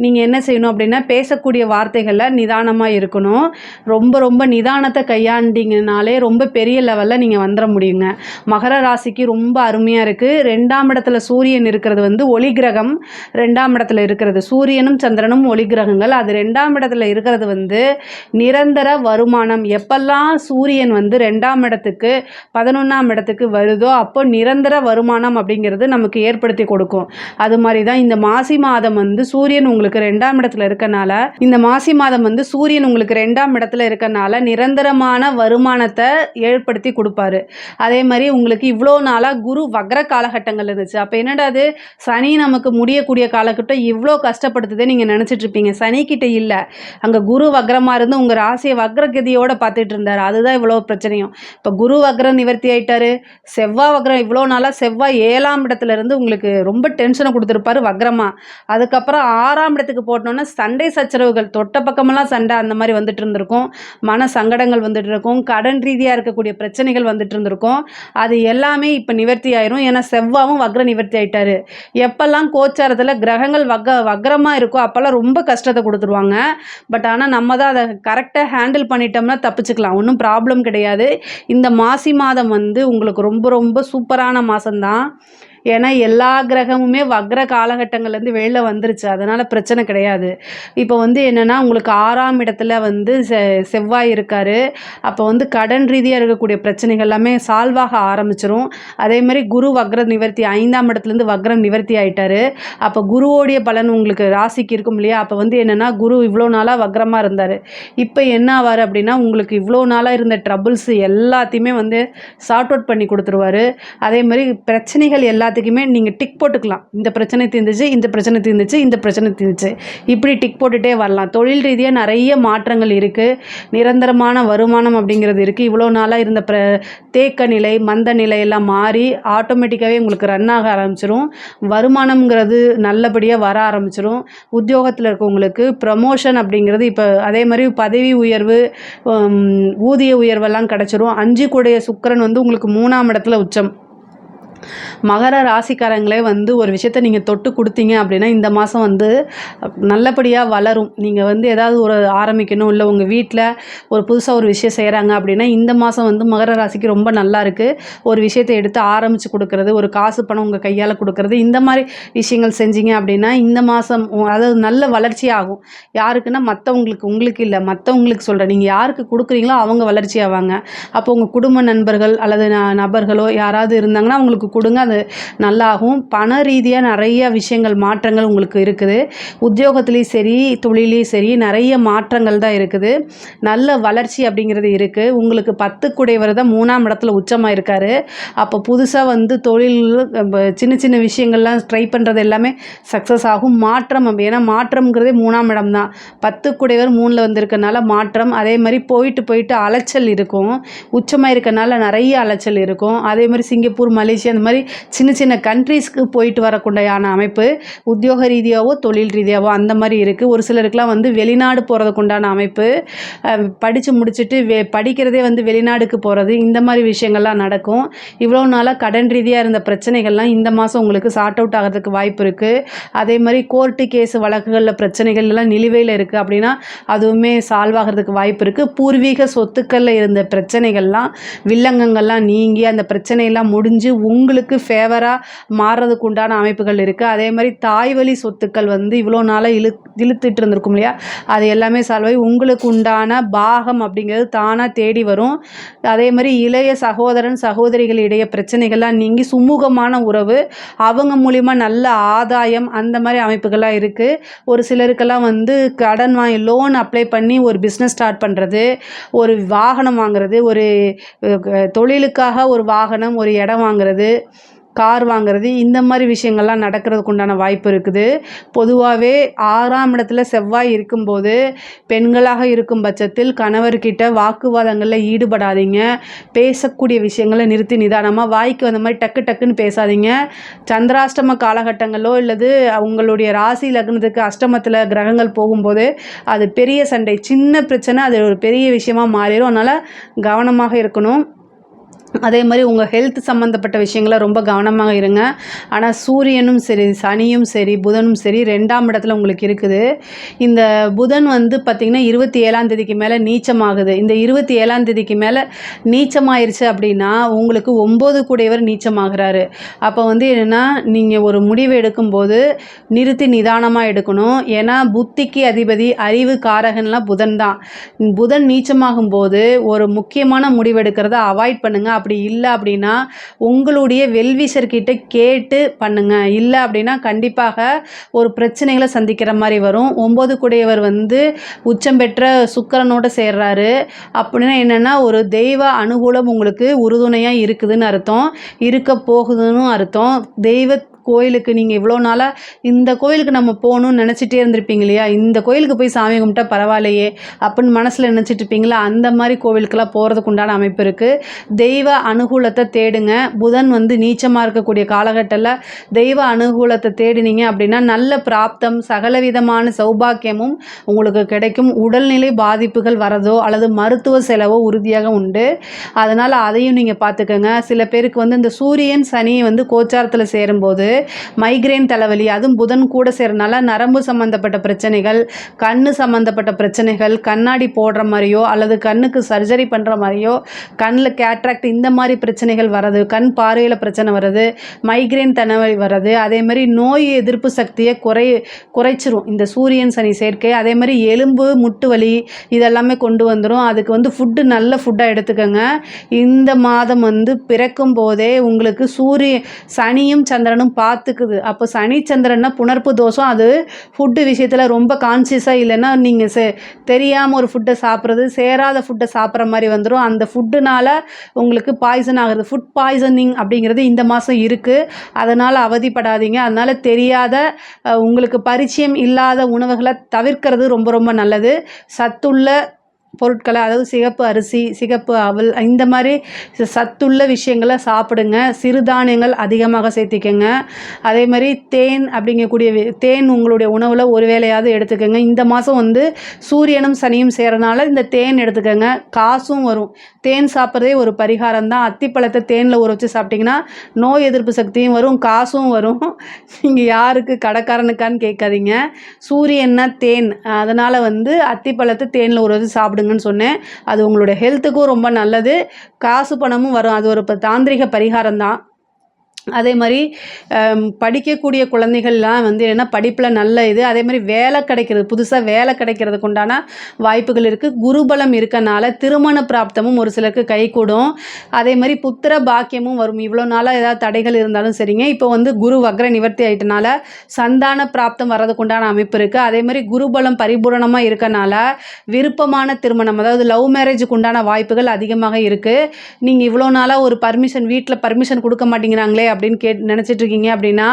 Speaker 1: நீங்கள் என்ன செய்யணும் அப்படின்னா பேசக்கூடிய வார்த்தைகளில் நிதானமாக இருக்கணும். ரொம்ப ரொம்ப நிதானத்தை கையாண்டிங்கனாலே ரொம்ப பெரிய லெவலில் நீங்கள் வந்துட முடியுங்க. மகர ராசிக்கு ரொம்ப அருமையாக இருக்குது. 2ஆம் இடத்துல சூரியன் இருக்கிறது வந்து ஒளி கிரகம். 2ஆம் இடத்துல இருக்கிறது சூரியனும் சந்திரனும் ஒளி கிரகங்கள். அது 2ஆம் இடத்துல இருக்கிறது வந்து நிரந்தர வருமானம். எப்பெல்லாம் சூரியன் வந்து 2ஆம் இடத்துக்கு 11ஆம் இடத்துக்கு வருதோ அப்போ நிரந்தர வருமானம் அப்படிங்கிறது நமக்கு ஏற்படுத்தி கொடுக்கும். அது மாதிரி தான் இந்த மாசி மாதம் வந்து சூரியன் உங்களுக்கு 2ஆம் இடத்துல இருக்கனால நிரந்தரமான வருமானத்தை ஏற்படுத்தி கொடுப்பாரு. அதே மாதிரி உங்களுக்கு இவ்வளோ நாளாக குரு வக்ர காலகட்டங்கள் இருந்துச்சு. அப்போ என்னடா அது சனி நமக்கு முடியக்கூடிய காலகட்டம் இவ்வளோ கஷ்டப்படுத்துதே நீங்கள் நினச்சிட்டு இருப்பீங்க. சனிக்கிட்ட இல்லை, அங்கே குரு வக்ரமாக இருந்து உங்கள் ராசியை வக்ரகதியோடு பார்த்துட்டு இருந்தார். அதுதான் இவ்வளோ பிரச்சனையும். இப்போ குரு வக்ரம் நிவர்த்தி ஆயிட்டாரு. செவ்வாய் வக்ரம் இவ்வளோ நாளாக செவ்வாய் 7ஆம் இடத்துல இருந்து உங்களுக்கு ரொம்ப டென்ஷனை கொடுத்துருப்பாரு வக்ரமாக. அதுக்கப்புறம் 6ஆம் இடத்துக்கு போட்டோன்னா சண்டை சச்சரவுகள், தொட்ட பக்கமெல்லாம் சண்டை அந்த மாதிரி வந்துட்டு இருந்திருக்கும். மன சங்கடங்கள் வந்துட்டு இருக்கும். கடன் ரீதியாக இருக்கக்கூடிய பிரச்சனைகள் வந்துட்டு இருந்திருக்கும். அது எல்லாமே இப்போ நிவர்த்தி ஆயிரும். ஏன்னா செவ்வாயும் வக்ர நிவர்த்தி ஆயிட்டாரு. எப்பெல்லாம் கோச்சாரத்தில் கிரகங்கள் வக்ரமாக இருக்கோ அப்போல்லாம் ரொம்ப கஷ்டத்தை கொடுத்துருவாங்க. பட் ஆனால் நம்ம தான் அதை கரெக்டாக ஹேண்டில் பண்ணிட்டோம்னா தப்பிச்சுக்கலாம், ஒன்றும் ப்ராப்ளம் கிடையாது. இந்த மாசி மாதம் வந்து உங்களுக்கு ரொம்ப ரொம்ப சூப்பரான மாதம்தான். ஏன்னா எல்லா கிரகமுமே வக்ர காலகட்டங்கள்லேருந்து வெளில வந்துருச்சு. அதனால் பிரச்சனை கிடையாது. இப்போ வந்து என்னென்னா உங்களுக்கு 6ஆம் இடத்துல வந்து செவ்வாய் இருக்கார். அப்போ வந்து கடன் ரீதியாக இருக்கக்கூடிய பிரச்சனைகள் எல்லாமே சால்வ் ஆக ஆரம்பிச்சிரும். அதேமாதிரி குரு வக்ர நிவர்த்தி 5ஆம் இடத்துலேருந்து வக்ரம் நிவர்த்தி ஆகிட்டார். அப்போ குருவோடைய பலன் உங்களுக்கு ராசிக்கு இருக்கும் இல்லையா. அப்போ வந்து என்னென்னா குரு இவ்வளோ நாளாக வக்ரமாக இருந்தார். இப்போ என்ன ஆவார் அப்படின்னா உங்களுக்கு இவ்வளோ நாளாக இருந்த ட்ரபிள்ஸ் எல்லாத்தையுமே வந்து சார்ட் அவுட் பண்ணி கொடுத்துருவார். அதேமாதிரி பிரச்சனைகள் எல்லாத்துக்குமே நீங்கள் டிக் போட்டுக்கலாம். இந்த பிரச்சனை தீர்ந்துச்சு, இந்த பிரச்சனை தீர்ந்துச்சு, இந்த பிரச்சனை தீர்ந்துச்சு, இப்படி டிக் போட்டுகிட்டே வரலாம். தொழில் ரீதியாக நிறைய மாற்றங்கள் இருக்குது. நிரந்தரமான வருமானம் அப்படிங்கிறது இருக்குது. இவ்வளோ நாளாக இருந்த தேக்க நிலை, மந்த நிலை எல்லாம் மாறி ஆட்டோமேட்டிக்காகவே உங்களுக்கு ரன் ஆக ஆரம்பிச்சிடும். வருமானம்ங்கிறது நல்லபடியாக வர ஆரம்பிச்சிடும். உத்தியோகத்தில் இருக்கவங்களுக்கு ப்ரமோஷன் அப்படிங்கிறது இப்போ அதே மாதிரி பதவி உயர்வு, ஊதிய உயர்வெல்லாம் கிடச்சிரும். 5 கூடைய சுக்கிரன் வந்து உங்களுக்கு 3ஆம் இடத்துல உச்சம். மகர ராசிக்காரங்களே வந்து ஒரு விஷயத்தை நீங்கள் தொட்டு கொடுத்தீங்க அப்படின்னா இந்த மாதம் வந்து நல்லபடியாக வளரும். நீங்கள் வந்து ஏதாவது ஒரு ஆரம்பிக்கணும், இல்லை உங்கள் வீட்டில் ஒரு புதுசாக ஒரு விஷயம் செய்கிறாங்க அப்படின்னா இந்த மாதம் வந்து மகர ராசிக்கு ரொம்ப நல்லா இருக்குது. ஒரு விஷயத்தை எடுத்து ஆரம்பித்து கொடுக்கறது, ஒரு காசு பணம் உங்கள் கையால் கொடுக்கறது, இந்த மாதிரி விஷயங்கள் செஞ்சீங்க அப்படின்னா இந்த மாதம் அதாவது நல்ல வளர்ச்சி ஆகும். யாருக்குன்னா மற்றவங்களுக்கு, உங்களுக்கு இல்லை, மற்றவங்களுக்கு சொல்கிறேன். நீங்கள் யாருக்கு கொடுக்குறீங்களோ அவங்க வளர்ச்சி ஆவாங்க. அப்போ உங்கள் குடும்ப நண்பர்கள் அல்லது நபர்களோ யாராவது இருந்தாங்கன்னா அவங்களுக்கு கொடுங்க, அது நல்லாகும். பண ரீதியாக நிறைய விஷயங்கள் மாற்றங்கள் உங்களுக்கு இருக்குது. உத்தியோகத்துலேயும் சரி தொழிலையும் சரி நிறைய மாற்றங்கள் தான் இருக்குது. நல்ல வளர்ச்சி அப்படிங்கிறது இருக்குது. உங்களுக்கு 10 கூடையவர் தான் 3ஆம் இடத்துல உச்சமாக இருக்கார். அப்போ புதுசாக வந்து தொழில் சின்ன சின்ன விஷயங்கள்லாம் ட்ரை பண்ணுறது எல்லாமே சக்ஸஸ் ஆகும். மாற்றம் ஏன்னா மாற்றம்ங்கிறதே 3ஆம் இடம் தான். 10 கூடையவர் 3ல் வந்திருக்கனால மாற்றம். அதே மாதிரி போயிட்டு அலைச்சல் இருக்கும். உச்சமாக இருக்கனால நிறைய அலைச்சல் இருக்கும். அதே மாதிரி சிங்கப்பூர், மலேசியா அந்த மாதிரி சின்ன சின்ன கண்ட்ரீஸ்க்கு போயிட்டு வரக்குண்டையான அமைப்பு உத்தியோக ரீதியாகவோ தொழில் ரீதியாகவோ அந்த மாதிரி இருக்குது. ஒரு சிலருக்குலாம் வந்து வெளிநாடு போகிறதுக்கு உண்டான அமைப்பு, படித்து முடிச்சுட்டு படிக்கிறதே வந்து வெளிநாடுக்கு போகிறது, இந்த மாதிரி விஷயங்கள்லாம் நடக்கும். இவ்வளோ நாளாக கடன் ரீதியாக இருந்த பிரச்சனைகள்லாம் இந்த மாதம் உங்களுக்கு சார்ட் அவுட் ஆகிறதுக்கு வாய்ப்பு இருக்குது. அதே மாதிரி கோர்ட்டு கேஸு வழக்குகளில் பிரச்சனைகள் எல்லாம் நிலுவையில் இருக்குது அப்படின்னா அதுவுமே சால்வ் ஆகிறதுக்கு வாய்ப்பு இருக்குது. பூர்வீக சொத்துக்களில் இருந்த பிரச்சனைகள்லாம் வில்லங்கங்கள்லாம் நீங்கி அந்த பிரச்சனையெல்லாம் முடிஞ்சு உங்களுக்கு ஃபேவராக மாறுறதுக்கு உண்டான அமைப்புகள் இருக்குது. அதே மாதிரி தாய் வழி சொத்துக்கள் வந்து இவ்வளோ நாளாக இழுத்துட்டு இருந்திருக்கும் இல்லையா, அது எல்லாமே சால்வ் ஆகி உங்களுக்கு உண்டான பாகம் அப்படிங்கிறது தானாக தேடி வரும். அதே மாதிரி இளைய சகோதரன் சகோதரிகள் இடையே பிரச்சனைகள்லாம் நீங்கி சுமூகமான உறவு, அவங்க மூலிமா நல்ல ஆதாயம், அந்த மாதிரி அமைப்புகள்லாம் இருக்குது. ஒரு சிலருக்கெல்லாம் வந்து கடன் வாங்கி லோன் அப்ளை பண்ணி ஒரு பிஸ்னஸ் ஸ்டார்ட் பண்ணுறது, ஒரு வாகனம் வாங்குறது, ஒரு தொழிலுக்காக ஒரு வாகனம், ஒரு இடம் வாங்குறது, கார் வாங்குறது, இந்த மாதிரி விஷயங்கள்லாம் நடக்கிறதுக்கு உண்டான வாய்ப்பு இருக்குது. பொதுவாகவே 6ஆம் இடத்துல செவ்வாய் இருக்கும்போது பெண்களாக இருக்கும் பட்சத்தில் கணவர்கிட்ட வாக்குவாதங்களில் ஈடுபடாதீங்க. பேசக்கூடிய விஷயங்களை நிறுத்தி நிதானமாக வாய்க்கு வந்த மாதிரி டக்கு டக்குன்னு பேசாதீங்க. சந்திராஷ்டம காலகட்டங்களோ இல்லது உங்களுடைய ராசி லக்னத்துக்கு அஷ்டமத்தில் கிரகங்கள் போகும்போது அது பெரிய சண்டை, சின்ன பிரச்சனை அது ஒரு பெரிய விஷயமாக மாறிடும். அதனால் கவனமாக இருக்கணும். அதே மாதிரி உங்கள் ஹெல்த் சம்மந்தப்பட்ட விஷயங்கள ரொம்ப கவனமாக இருங்க. ஆனால் சூரியனும் சரி, சனியும் சரி, புதனும் சரி 2ஆம் இடத்துல உங்களுக்கு இருக்குது. இந்த புதன் வந்து பார்த்திங்கன்னா 27ஆம் தேதிக்கு மேலே நீச்சமாகுது. இந்த 27ஆம் தேதிக்கு மேலே நீச்சமாயிருச்சு அப்படின்னா உங்களுக்கு 9 கூடையவர் நீச்சமாகிறாரு. அப்போ வந்து என்னென்னா, நீங்கள் ஒரு முடிவு எடுக்கும்போது நிறுத்தி நிதானமாக எடுக்கணும். ஏன்னா புத்திக்கு அதிபதி அறிவு காரகன்லாம் புதன் தான். புதன் நீச்சமாகும்போது ஒரு முக்கியமான முடிவு எடுக்கிறத அவாய்ட் பண்ணுங்கள். அப்படி இல்லை அப்படின்னா உங்களுடைய வெல்விஷர்கிட்ட கேட்டு பண்ணுங்க. இல்லை அப்படின்னா கண்டிப்பாக ஒரு பிரச்சனைகளை சந்திக்கிற மாதிரி வரும். 9 கூடையவர் வந்து உச்சம் பெற்ற சுக்கிரனோட சேர்றாரு அப்படின்னா என்னென்னா, ஒரு தெய்வ அனுகூலம் உங்களுக்கு உறுதுணையாக இருக்குதுன்னு அர்த்தம், இருக்க போகுதுன்னு அர்த்தம். தெய்வ கோயிலுக்கு நீங்கள் இவ்வளோ நாளாக இந்த கோயிலுக்கு நம்ம போகணும்னு நினச்சிட்டே இருந்திருப்பீங்க இல்லையா, இந்த கோயிலுக்கு போய் சாமி கும்பிட்டா பரவாயில்லையே அப்படின்னு மனசில் நினச்சிட்டு இருப்பீங்களா, அந்த மாதிரி கோவிலுக்கெல்லாம் போகிறதுக்கு உண்டான அமைப்பு இருக்குது. தெய்வ அனுகூலத்தை தேடுங்க. புதன் வந்து நீச்சமாக இருக்கக்கூடிய காலகட்டத்தில் தெய்வ அனுகூலத்தை தேடினீங்க அப்படின்னா நல்ல பிராப்தம், சகலவிதமான சௌபாக்கியமும் உங்களுக்கு கிடைக்கும். உடல்நிலை பாதிப்புகள் வரதோ அல்லது மருத்துவ செலவோ உறுதியாக உண்டு. அதனால் அதையும் நீங்கள் பார்த்துக்கோங்க. சில பேருக்கு வந்து இந்த சூரியன் சனி வந்து கோச்சாரத்தில் சேரும்போது மைக்ரேன் தலைவலி, அதுவும் புதன் கூட சேர்றனால நரம்பு சம்மந்தப்பட்ட பிரச்சனைகள், கண்ணு சம்மந்தப்பட்ட பிரச்சனைகள், கண்ணாடி போடுற மாதிரியோ அல்லது கண்ணுக்கு சர்ஜரி பண்ணுற மாதிரியோ, கண்ணில் கேட்ராக்ட் இந்த மாதிரி பிரச்சனைகள் வர்றது, கண் பார்வையில் பிரச்சனை வர்றது, மைக்ரேன் தலைவலி வர்றது, அதே மாதிரி நோய் எதிர்ப்பு சக்தியை குறைச்சிரும் இந்த சூரியன் சனி சேர்க்கை. அதே மாதிரி எலும்பு முட்டு வலி இதெல்லாமே கொண்டு வந்துடும். அதுக்கு வந்து ஃபுட்டு நல்ல ஃபுட்டாக எடுத்துக்கோங்க. இந்த மாதம் வந்து பிறக்கும் போதே உங்களுக்கு சனியும் சந்திரனும் பார்த்துக்குது. அப்போ சனி சந்திரன்னா புணர்ப்பு தோஷம். அது ஃபுட்டு விஷயத்தில் ரொம்ப கான்சியஸாக இல்லைன்னா நீங்கள் தெரியாமல் ஒரு ஃபுட்டை சாப்பிட்றது, சேராத ஃபுட்டை சாப்பிட்ற மாதிரி வந்துடும். அந்த ஃபுட்டுனால உங்களுக்கு பாய்சன் ஆகுறது, ஃபுட் பாய்சனிங் அப்படிங்கிறது இந்த மாதம் இருக்குது. அதனால் அவதிப்படாதீங்க. அதனால் தெரியாத உங்களுக்கு பரிச்சயம் இல்லாத உணவுகளை தவிர்க்கிறது ரொம்ப ரொம்ப நல்லது. சத்துள்ள பொருட்களை, அதாவது சிகப்பு அரிசி, சிகப்பு அவல், இந்த மாதிரி சத்துள்ள விஷயங்களை சாப்பிடுங்க. சிறுதானியங்கள் அதிகமாக சேர்த்திக்கங்க. அதே மாதிரி தேன் அப்படிங்கக்கூடிய தேன் உங்களுடைய உணவில் ஒரு வேளையாவது எடுத்துக்கோங்க. இந்த மாதம் வந்து சூரியனும் சனியும் சேரனால இந்த தேன் எடுத்துக்கோங்க. காசும் வரும். தேன் சாப்பிட்றதே ஒரு பரிகாரம் தான். அத்திப்பழத்தை தேனில் ஊற வச்சு சாப்பிட்டிங்கன்னா நோய் எதிர்ப்பு சக்தியும் வரும், காசும் வரும். நீங்கள் யாருக்கு கடைக்காரனுக்கான்னு கேட்காதீங்க. சூரியன்னா தேன், அதனால் வந்து அத்திப்பழத்தை தேனில் ஊற வச்சு சாப்பிடுங்கன்னு சொன்னேன். அது உங்களுடைய ஹெல்த்துக்கும் ரொம்ப நல்லது, காசு பணமும் வரும். அது ஒரு தாந்திரிக பரிகாரம் தான். அதே மாதிரி படிக்கக்கூடிய குழந்தைகள்லாம் வந்து என்ன படிப்பில் நல்ல இது. அதே மாதிரி வேலை கிடைக்கிறது, புதுசாக வேலை கிடைக்கிறதுக்கு உண்டான வாய்ப்புகள் இருக்குது. குருபலம் இருக்கனால திருமண பிராப்தமும் ஒரு சிலருக்கு கைகூடும். அதே மாதிரி புத்திர பாக்கியமும் வரும். இவ்வளோ நாளாக ஏதாவது தடைகள் இருந்தாலும் சரிங்க, இப்போ வந்து குரு வக்ர நிவர்த்தி ஆகிட்டனால சந்தான பிராப்தம் வர்றதுக்கு உண்டான அமைப்பு இருக்குது. அதே மாதிரி குருபலம் பரிபூரணமாக இருக்கனால விருப்பமான திருமணம், அதாவது லவ் மேரேஜுக்கு உண்டான வாய்ப்புகள் அதிகமாக இருக்குது. நீங்கள் இவ்வளோ நாளாக ஒரு வீட்டில் பர்மிஷன் கொடுக்க மாட்டேங்கிறாங்களே அப்படின்னு நினச்சிட்டு இருக்கீங்க அப்படின்னா,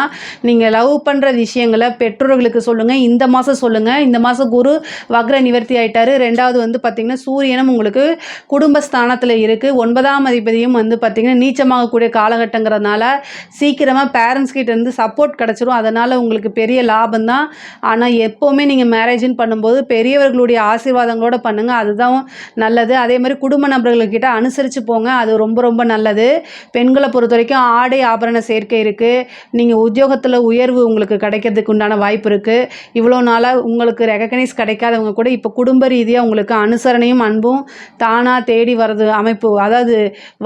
Speaker 1: நீங்கள் லவ் பண்ணுற விஷயங்களை பெற்றோர்களுக்கு சொல்லுங்கள். இந்த மாதம் சொல்லுங்கள். இந்த மாதம் குரு வக்ர நிவர்த்தி ஆகிட்டாரு. 2வது வந்து பார்த்திங்கன்னா சூரியனும் உங்களுக்கு குடும்பஸ்தானத்தில் இருக்குது. 9ஆம் அதிபதியும் வந்து பார்த்திங்கன்னா நீச்சமாகக்கூடிய காலகட்டங்கிறதுனால சீக்கிரமாக பேரண்ட்ஸ் கிட்ட இருந்து சப்போர்ட் கிடச்சிரும். அதனால் உங்களுக்கு பெரிய லாபம் தான். ஆனால் எப்போவுமே நீங்கள் மேரேஜின்னு பண்ணும்போது பெரியவர்களுடைய ஆசீர்வாதங்களோடு பண்ணுங்கள், அதுதான் நல்லது. அதே மாதிரி குடும்ப நபர்கள்கிட்ட அனுசரித்து போங்க, அது ரொம்ப ரொம்ப நல்லது. பெண்களை பொறுத்த வரைக்கும் ஆடை ஆபரண சேர்க்கை இருக்குது. நீங்கள் உத்தியோகத்தில் உயர்வு உங்களுக்கு கிடைக்கிறதுக்கு உண்டான வாய்ப்பு இருக்குது. இவ்வளோ நாளாக உங்களுக்கு ரெகக்னைஸ் கிடைக்காதவங்க கூட இப்போ குடும்ப ரீதியாக உங்களுக்கு அனுசரணையும் அன்பும் தானாக தேடி வர்றது அமைப்பு. அதாவது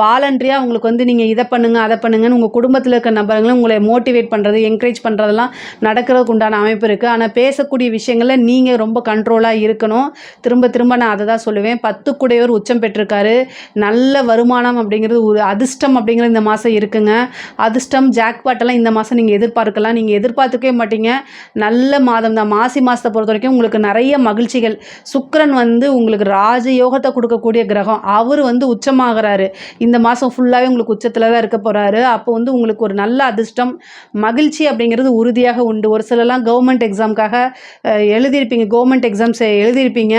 Speaker 1: வாலண்டரியாக உங்களுக்கு வந்து நீங்கள் இதை பண்ணுங்கள் அதை பண்ணுங்கன்னு உங்கள் குடும்பத்தில் இருக்க நபர்களும் உங்களை மோட்டிவேட் பண்ணுறது, என்கரேஜ் பண்ணுறதெல்லாம் நடக்கிறதுக்கு உண்டான அமைப்பு இருக்குது. ஆனால் பேசக்கூடிய விஷயங்களில் நீங்கள் ரொம்ப கண்ட்ரோலாக இருக்கணும். திரும்ப திரும்ப நான் அதை தான் சொல்லுவேன். 10 கூடையவர் உச்சம் பெற்றிருக்காரு. நல்ல வருமானம் அப்படிங்கிறது, ஒரு அதிர்ஷ்டம் அப்படிங்கிறது இந்த மாதம் இருக்குங்க. அதிர்ஷ்டம் ஜாக்பாட்டெல்லாம் இந்த மாதம் நீங்கள் எதிர்பார்க்கலாம். நீங்கள் எதிர்பார்த்துக்கவே மாட்டீங்க. நல்ல மாதம் தான். மாசி மாதத்தை பொறுத்த வரைக்கும் உங்களுக்கு நிறைய மகிழ்ச்சிகள். சுக்கிரன் வந்து உங்களுக்கு ராஜயோகத்தை கொடுக்கக்கூடிய கிரகம். அவர் வந்து உச்சமாகிறாரு. இந்த மாதம் ஃபுல்லாகவே உங்களுக்கு உச்சத்தில் தான் இருக்க போகிறாரு. அப்போ வந்து உங்களுக்கு ஒரு நல்ல அதிர்ஷ்டம், மகிழ்ச்சி அப்படிங்கிறது உறுதியாக உண்டு. ஒரு சிலலாம் கவர்மெண்ட் எக்ஸாமுக்காக எழுதியிருப்பீங்க, கவர்மெண்ட் எக்ஸாம்ஸ் எழுதியிருப்பீங்க.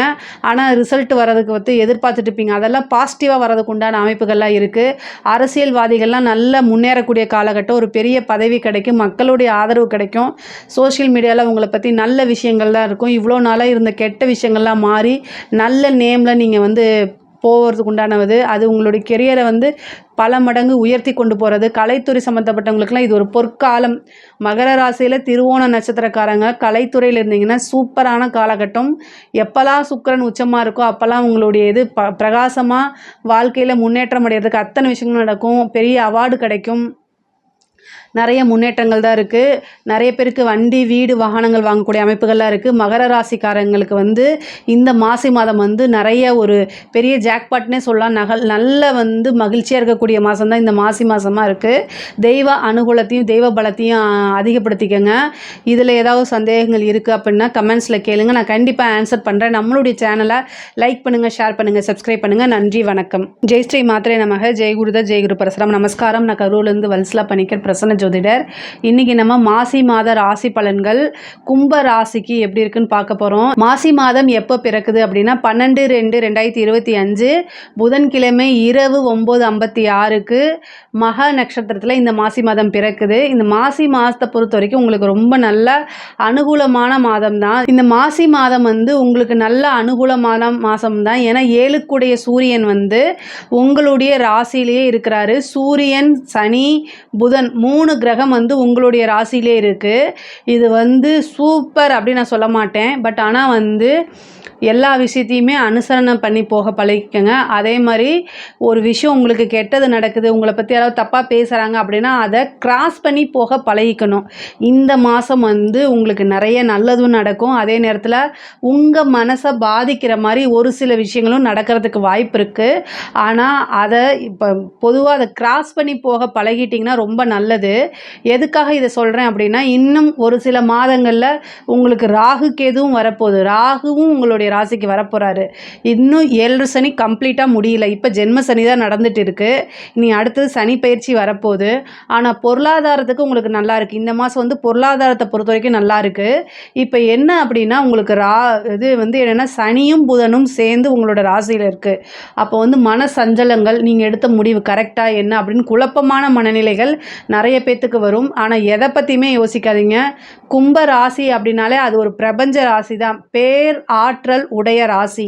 Speaker 1: ஆனால் ரிசல்ட் வரதுக்கு வந்து எதிர்பார்த்துட்டு இருப்பீங்க. அதெல்லாம் பாசிட்டிவாக வரதுக்கு உண்டான அமைப்புகள்லாம் இருக்குது. அரசியல்வாதிகள்லாம் நல்லா முன்னேறக்கூடிய காலகட்டம். ஒரு பெரிய பதவி கிடைக்கும், மக்களுடைய ஆதரவு கிடைக்கும். சோஷியல் மீடியாவில் உங்களை பற்றி நல்ல விஷயங்கள் தான் இருக்கும். இவ்வளோ நாளாக இருந்த கெட்ட விஷயங்கள்லாம் மாறி நல்ல நேமில் நீங்கள் வந்து போகிறதுக்கு உண்டானது. அது உங்களுடைய கெரியரை வந்து பல மடங்கு உயர்த்தி கொண்டு போகிறது. கலைத்துறை சம்மந்தப்பட்டவங்களுக்குலாம் இது ஒரு பொற்காலம். மகர ராசியில் திருவோண நட்சத்திரக்காரங்க கலைத்துறையில் இருந்தீங்கன்னா சூப்பரான காலகட்டம். எப்போல்லாம் சுக்கிரன் உச்சமாக இருக்கோ அப்போல்லாம் உங்களுடைய இது பிரகாசமாக வாழ்க்கையில் முன்னேற்றம் அடைகிறதுக்கு அத்தனை விஷயங்களும் நடக்கும். பெரிய அவார்டு கிடைக்கும். நிறைய முன்னேற்றங்கள் தான் இருக்குது. நிறைய பேருக்கு வண்டி வீடு வாகனங்கள் வாங்கக்கூடிய அமைப்புகள்லாம் இருக்குது. மகர ராசிக்காரங்களுக்கு வந்து இந்த மாசி மாதம் வந்து நிறைய ஒரு பெரிய ஜாக்பாட்னே சொல்லலாம். நல்ல வந்து மகிழ்ச்சியாக இருக்கக்கூடிய மாதம் தான் இந்த மாசி மாதமாக இருக்குது. தெய்வ அனுகூலத்தையும் தெய்வ பலத்தையும் அதிகப்படுத்திக்கங்க. இதில் ஏதாவது சந்தேகங்கள் இருக்குது அப்படின்னா கமெண்ட்ஸில் கேளுங்க, நான் கண்டிப்பாக ஆன்சர் பண்ணுறேன். நம்மளுடைய சேனலை லைக் பண்ணுங்கள், ஷேர் பண்ணுங்கள், சப்ஸ்கிரைப் பண்ணுங்கள். நன்றி, வணக்கம். ஜெய் ஸ்ரீ மாத்திரை நமக. ஜெய்குருத ஜெய்குரு பரசுராம். நமஸ்காரம். நான் கரூர்லேருந்து வல்சலா பணிக்கர் பிரசன்ன ஜோதிடர். இன்னைக்கு நம்ம மாசி மாத ராசி பலன்கள் கும்ப ராசிக்கு எப்படி இருக்குன்னு பார்க்க போறோம். மாசி மாதம் எப்போ பிறக்குது அப்படின்னா 12/2/2025 புதன்கிழமை இரவு 9:56க்கு மக நட்சத்திரத்தில் இந்த மாசி மாதம் பிறக்குது. இந்த மாசி மாதத்தை பொறுத்த வரைக்கும் உங்களுக்கு ரொம்ப நல்ல அனுகூலமான மாதம் தான். இந்த மாசி மாதம் வந்து உங்களுக்கு நல்ல அனுகூலமான மாதம் தான். ஏன்னா 7க்குடைய சூரியன் வந்து உங்களுடைய ராசியிலேயே இருக்கிறாரு. சூரியன், சனி, புதன் 3 கிரகம் வந்து உங்களுடைய ராசியிலே இருக்குது. இது வந்து சூப்பர் அப்படின்னு நான் சொல்ல மாட்டேன். பட் ஆனால் வந்து எல்லா விஷயத்தையுமே அனுசரணை பண்ணி போக பழகிக்கங்க. அதே மாதிரி ஒரு விஷயம் உங்களுக்கு கெட்டது நடக்குது, உங்களை பற்றி யாராவது தப்பாக பேசுகிறாங்க அப்படின்னா அதை கிராஸ் பண்ணி போக பழகிக்கணும். இந்த மாதம் வந்து உங்களுக்கு நிறைய நல்லதும் நடக்கும். அதே நேரத்தில் உங்கள் மனசை பாதிக்கிற மாதிரி ஒரு சில விஷயங்களும் நடக்கிறதுக்கு வாய்ப்பு இருக்குது. ஆனால் அதை இப்போ பொதுவாக அதை கிராஸ் பண்ணி போக பழகிட்டிங்கன்னா ரொம்ப நல்லது. எதுக்காக இதை சொல்கிறேன் அப்படின்னா இன்னும் ஒரு சில மாதங்களில் உங்களுக்கு ராகு கேதுவும் வரப்போகுது. ராகுவும் உங்களுடைய ராசிக்கு வரப்போகிறாரு. இன்னும் 7 சனி கம்ப்ளீட்டாக முடியல. இப்போ ஜென்ம சனி தான் நடந்துட்டு இருக்கு. இனி அடுத்தது சனி பயிற்சி வரப்போகுது. ஆனால் பொருளாதாரத்துக்கு உங்களுக்கு நல்லா இருக்குது. இந்த மாதம் வந்து பொருளாதாரத்தை பொறுத்த வரைக்கும் நல்லா இருக்குது. இப்போ என்ன அப்படின்னா உங்களுக்கு இது வந்து என்னென்னா சனியும் புதனும் சேர்ந்து உங்களோட ராசியில் இருக்குது. அப்போ வந்து மன சஞ்சலங்கள், நீங்கள் எடுத்த முடிவு கரெக்டாக என்ன அப்படின்னு குழப்பமான மனநிலைகள் நிறைய பேத்துக்கு வரும். ஆனால் எதை பற்றியுமே யோசிக்காதீங்க. கும்ப ராசி அப்படின்னாலே அது ஒரு பிரபஞ்ச ராசி தான். பேர் ஆற்றல் உடைய ராசி.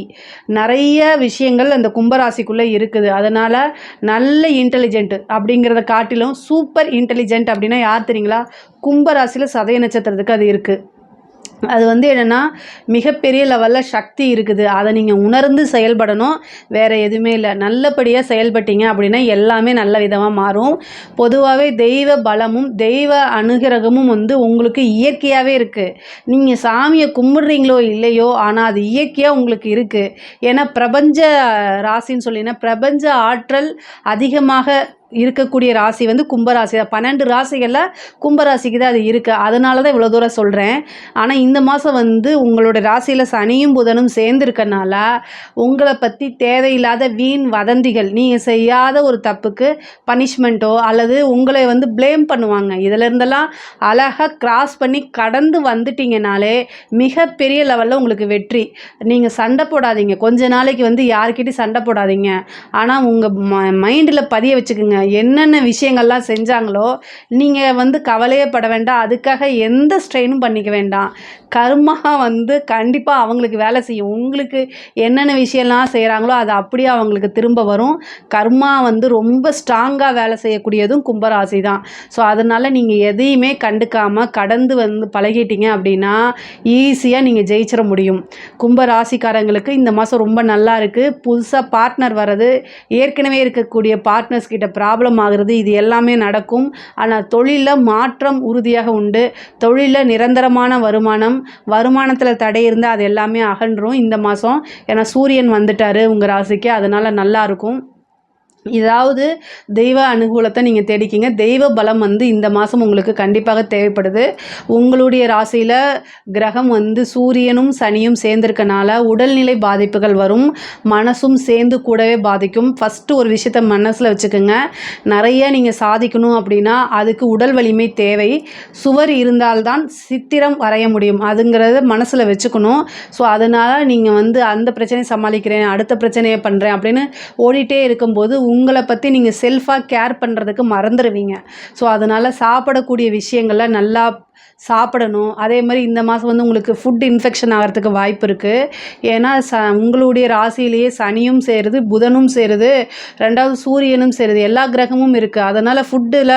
Speaker 1: நிறைய விஷயங்கள் அந்த கும்பராசிக்குள்ளே இருக்குது. அதனால் நல்ல இன்டெலிஜென்ட் அப்படிங்கிறத காட்டிலும் சூப்பர் இன்டெலிஜென்ட் அப்படின்னா யார் தெரியுங்களா? கும்பராசியில் சதய நட்சத்திரத்துக்கு அது இருக்குது. அது வந்து என்னென்னா மிகப்பெரிய லெவலில் சக்தி இருக்குது. அதை நீங்கள் உணர்ந்து செயல்படணும். வேறு எதுவுமே இல்லை. நல்லபடியாக செயல்பட்டீங்க அப்படின்னா எல்லாமே நல்ல விதமாக மாறும். பொதுவாகவே தெய்வ பலமும் தெய்வ அனுகிரகமும் வந்து உங்களுக்கு இயற்கையாகவே இருக்குது. நீங்கள் சாமியை கும்பிட்றீங்களோ இல்லையோ, ஆனால் அது இயற்கையாக உங்களுக்கு இருக்குது. ஏன்னா பிரபஞ்ச ராசின்னு சொல்லினா பிரபஞ்ச ஆற்றல் அதிகமாக இருக்கக்கூடிய ராசி வந்து கும்பராசி தான். 12 ராசிகளில் கும்பராசிக்கு தான் அது இருக்குது. அதனால தான் இவ்வளோ தூரம் சொல்கிறேன். ஆனால் இந்த மாதம் வந்து உங்களோட ராசியில் சனியும் புதனும் சேர்ந்துருக்கனால உங்களை பற்றி தேவையில்லாத வீண் வதந்திகள், நீங்கள் செய்யாத ஒரு தப்புக்கு பனிஷ்மெண்ட்டோ அல்லது உங்களை வந்து ப்ளேம் பண்ணுவாங்க. இதிலிருந்தெல்லாம் அழகாக கிராஸ் பண்ணி கடந்து வந்துட்டீங்கனாலே மிகப்பெரிய லெவலில் உங்களுக்கு வெற்றி. நீங்கள் சண்டை போடாதீங்க. கொஞ்ச நாளைக்கு வந்து யார்கிட்டையும் சண்டை போடாதீங்க. ஆனால் உங்கள் மைண்டில் பதிய வச்சுக்கோங்க. என்னென்ன விஷயங்கள்லாம் செஞ்சாங்களோ நீங்கள் வந்து கவலையே பட வேண்டாம். அதுக்காக எந்த ஸ்ட்ரெயினும் பண்ணிக்க வேண்டாம். கர்மா வந்து கண்டிப்பாக அவங்களுக்கு வேலை செய்யும். உங்களுக்கு என்னென்ன விஷயம்லாம் செய்கிறாங்களோ அது அப்படியே அவங்களுக்கு திரும்ப வரும். கர்மா வந்து ரொம்ப ஸ்ட்ராங்காக வேலை செய்யக்கூடியதும் கும்பராசி தான். ஸோ அதனால் நீங்கள் எதையுமே கண்டுக்காமல் கடந்து வந்து பழகிட்டீங்க அப்படின்னா ஈஸியாக நீங்கள் ஜெயிச்சிட முடியும். கும்பராசிக்காரங்களுக்கு இந்த மாதம் ரொம்ப நல்லா இருக்குது. புதுசாக பார்ட்னர் வர்றது, ஏற்கனவே இருக்கக்கூடிய பார்ட்னர்ஸ் கிட்ட ப்ராப்ளம் ஆகிறது, இது எல்லாமே நடக்கும். ஆனால் தொழிலில் மாற்றம் உறுதியாக உண்டு. தொழிலில் நிரந்தரமான வருமானத்தில் தடை இருந்தால் அது எல்லாமே அகன்றும் இந்த மாதம். ஏன்னா சூரியன் வந்துட்டார் உங்கள் ராசிக்கு. அதனால் நல்லாயிருக்கும். ஏதாவது தெய்வ அனுகூலத்தை நீங்கள் தேடிக்கிங்க. தெய்வ பலம் வந்து இந்த மாதம் உங்களுக்கு கண்டிப்பாக தேவைப்படுது. உங்களுடைய ராசியில் கிரகம் வந்து சூரியனும் சனியும் சேர்ந்திருக்கனால உடல்நிலை பாதிப்புகள் வரும். மனசும் சேர்ந்து கூடவே பாதிக்கும். ஃபஸ்ட்டு ஒரு விஷயத்த மனசில் வச்சுக்கோங்க. நிறைய நீங்கள் சாதிக்கணும் அப்படின்னா அதுக்கு உடல் வலிமை தேவை. சுவர் இருந்தால்தான் சித்திரம் வரைய முடியும். அதுங்கிறத மனசில் வச்சுக்கணும். ஸோ அதனால் நீங்கள் வந்து அந்த பிரச்சனையை சமாளிக்கிறேன், அடுத்த பிரச்சனையை பண்ணுறேன் அப்படின்னு ஓடிட்டே இருக்கும்போது உங்களை பற்றி நீங்கள் செல்ஃபாக கேர் பண்ணுறதுக்கு மறந்துடுவீங்க. ஸோ அதனால் சாப்பிடக்கூடிய விஷயங்களை நல்லா சாப்பிடணும். அதே மாதிரி இந்த மாதம் வந்து உங்களுக்கு ஃபுட் இன்ஃபெக்ஷன் ஆகிறதுக்கு வாய்ப்பு இருக்குது. ஏன்னா உங்களுடைய ராசியிலேயே சனியும் சேருது, புதனும் சேருது, 2வது சூரியனும் சேருது, எல்லா கிரகமும் இருக்குது. அதனால் ஃபுட்டில்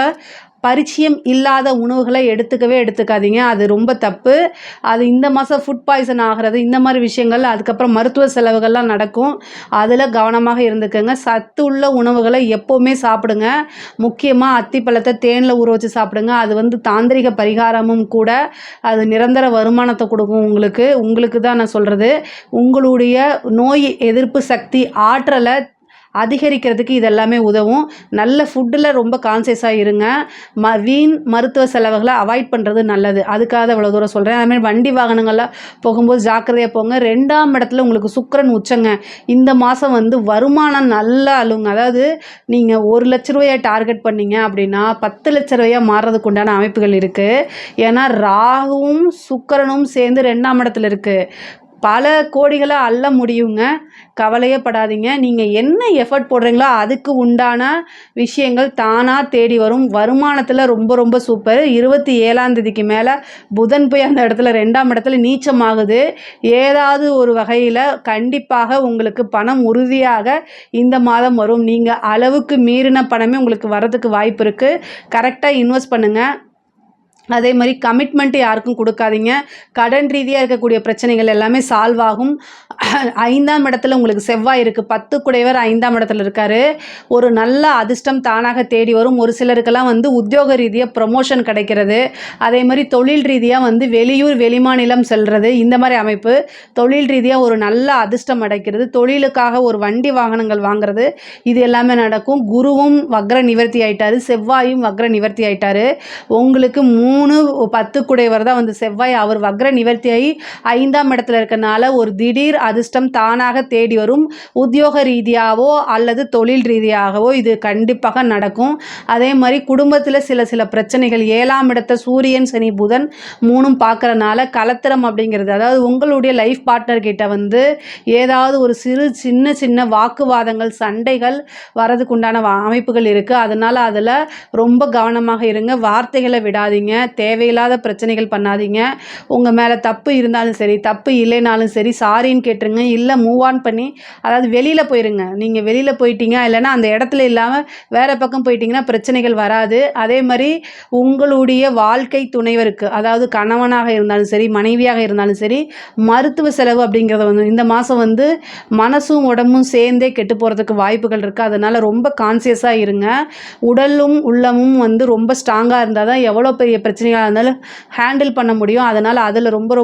Speaker 1: பரிச்சயம் இல்லாத உணவுகளை எடுத்துக்காதீங்க. அது ரொம்ப தப்பு. அது இந்த மாதம் ஃபுட் பாய்சன் ஆகிறது, இந்த மாதிரி விஷயங்கள், அதுக்கப்புறம் மருத்துவ செலவுகள்லாம் நடக்கும். அதில் கவனமாக இருந்துக்கங்க. சத்து உள்ள உணவுகளை எப்போவுமே சாப்பிடுங்க. முக்கியமாக அத்திப்பழத்தை தேனில் ஊற வச்சு சாப்பிடுங்க. அது வந்து தாந்திரிக பரிகாரமும் கூட. அது நிரந்தர வருமானத்தை கொடுக்கும் உங்களுக்கு தான் நான் சொல்கிறது. உங்களுடைய நோய் எதிர்ப்பு சக்தி ஆற்றலை அதிகரிக்கிறதுக்கு இதெல்லாமே உதவும். நல்ல ஃபுட்டில் ரொம்ப கான்சியஸாக இருங்க. வீண் மருத்துவ செலவுகளை அவாய்ட் பண்ணுறது நல்லது. அதுக்காக இவ்வளோ தூரம் சொல்கிறேன். அதுமாதிரி வண்டி வாகனங்களில் போகும்போது ஜாக்கிரதையாக போங்க. 2ஆம் இடத்துல உங்களுக்கு சுக்கிரன் உச்சங்க. இந்த மாதம் வந்து வருமானம் நல்லா அழுங்க. அதாவது நீங்கள் 1 லட்ச ரூபாயை டார்கெட் பண்ணீங்க அப்படின்னா 10 லட்ச ரூபாயாக மாறுறதுக்கு உண்டான அமைப்புகள் இருக்குது. ஏன்னா ராகுவும் சுக்கிரனும் சேர்ந்து 2ஆம் இடத்துல இருக்குது. பல கோடிகளை அள்ள முடியுங்க. கவலையே படாதீங்க. நீங்கள் என்ன எஃபர்ட் போடுறீங்களோ அதுக்கு உண்டான விஷயங்கள் தானாக தேடி வரும். வருமானத்தில் ரொம்ப ரொம்ப சூப்பர். 27ஆம் தேதிக்கு மேலே புதன் போய் அந்த இடத்துல 2ஆம் இடத்துல நீச்சமாகுது. ஏதாவது ஒரு வகையில் கண்டிப்பாக உங்களுக்கு பணம் உறுதியாக இந்த மாதம் வரும். நீங்கள் அளவுக்கு மீறின பணமே உங்களுக்கு வரதுக்கு வாய்ப்பு இருக்குது. கரெக்டாக இன்வெஸ்ட் பண்ணுங்கள். அதே மாதிரி கமிட்மெண்ட்டு யாருக்கும் கொடுக்காதீங்க. கடன் ரீதியாக இருக்கக்கூடிய பிரச்சனைகள் எல்லாமே சால்வ் ஆகும். 5ஆம் இடத்துல உங்களுக்கு செவ்வாய் இருக்குது. 10 குடையவர் 5ஆம் இடத்துல இருக்கார். ஒரு நல்ல அதிர்ஷ்டம் தானாக தேடி வரும். ஒரு சிலருக்கெல்லாம் வந்து உத்தியோக ரீதியாக ப்ரொமோஷன் கிடைக்கிறது. அதே மாதிரி தொழில் ரீதியாக வந்து வெளியூர் வெளிமாநிலம் செல்வது, இந்த மாதிரி அமைப்பு. தொழில் ரீதியாக ஒரு நல்ல அதிர்ஷ்டம் கிடைக்கிறது. தொழிலுக்காக ஒரு வண்டி வாகனங்கள் வாங்குறது, இது எல்லாமே நடக்கும். குருவும் வக்ர நிவர்த்தி ஆயிட்டார், செவ்வாயும் வக்ர நிவர்த்தி ஆயிட்டார். உங்களுக்கு 3-10 குடையவர் தான் வந்து செவ்வாய். அவர் வக்ர நிவர்த்தியாகி 5ஆம் இடத்துல இருக்கனால ஒரு திடீர் அதிர்ஷ்டம் தானாக தேடி வரும். உத்தியோக ரீதியாகவோ அல்லது தொழில் ரீதியாகவோ இது கண்டிப்பாக நடக்கும். அதே மாதிரி குடும்பத்தில் சில பிரச்சனைகள், 7ஆம் இடத்தை சூரியன் சனி புதன் 3ம் பார்க்குறனால கலத்திரம் அப்படிங்கிறது, அதாவது உங்களுடைய லைஃப் பார்ட்னர் கிட்ட வந்து ஏதாவது ஒரு சின்ன வாக்குவாதங்கள், சண்டைகள் வரதுக்கு உண்டான அமைப்புகள் இருக்குது. அதனால் அதில் ரொம்ப கவனமாக இருங்க. வார்த்தைகளை விடாதீங்க. தேவையில்லாத பிரச்சனைகள் பண்ணாதீங்க. உங்கள் மேலே தப்பு இருந்தாலும் சரி, தப்பு இல்லைனாலும் சரி, சாரின்னு கேட்டுருங்க. இல்லை மூவ் ஆன் பண்ணி, அதாவது வெளியில் போயிருங்க. நீங்கள் வெளியில் போயிட்டீங்க, இல்லைன்னா அந்த இடத்துல இல்லாமல் வேறு பக்கம் போயிட்டீங்கன்னா பிரச்சனைகள் வராது. அதே மாதிரி உங்களுடைய வாழ்க்கை துணைவருக்கு, அதாவது கணவனாக இருந்தாலும் சரி, மனைவியாக இருந்தாலும் சரி, மருத்துவ செலவு அப்படிங்கிறத வந்து இந்த மாதம் வந்து மனசும் உடம்பும் சேர்ந்தே கெட்டு போகிறதுக்கு வாய்ப்புகள் இருக்குது. அதனால் ரொம்ப கான்சியஸாக இருங்க. உடலும் உள்ளமும் வந்து ரொம்ப ஸ்ட்ராங்காக இருந்தால் தான் எவ்வளோ பெரிய பிரச்சனையாக இருந்தாலும் ஹேண்டில் பண்ண முடியும். அதனால் அதில் ரொம்ப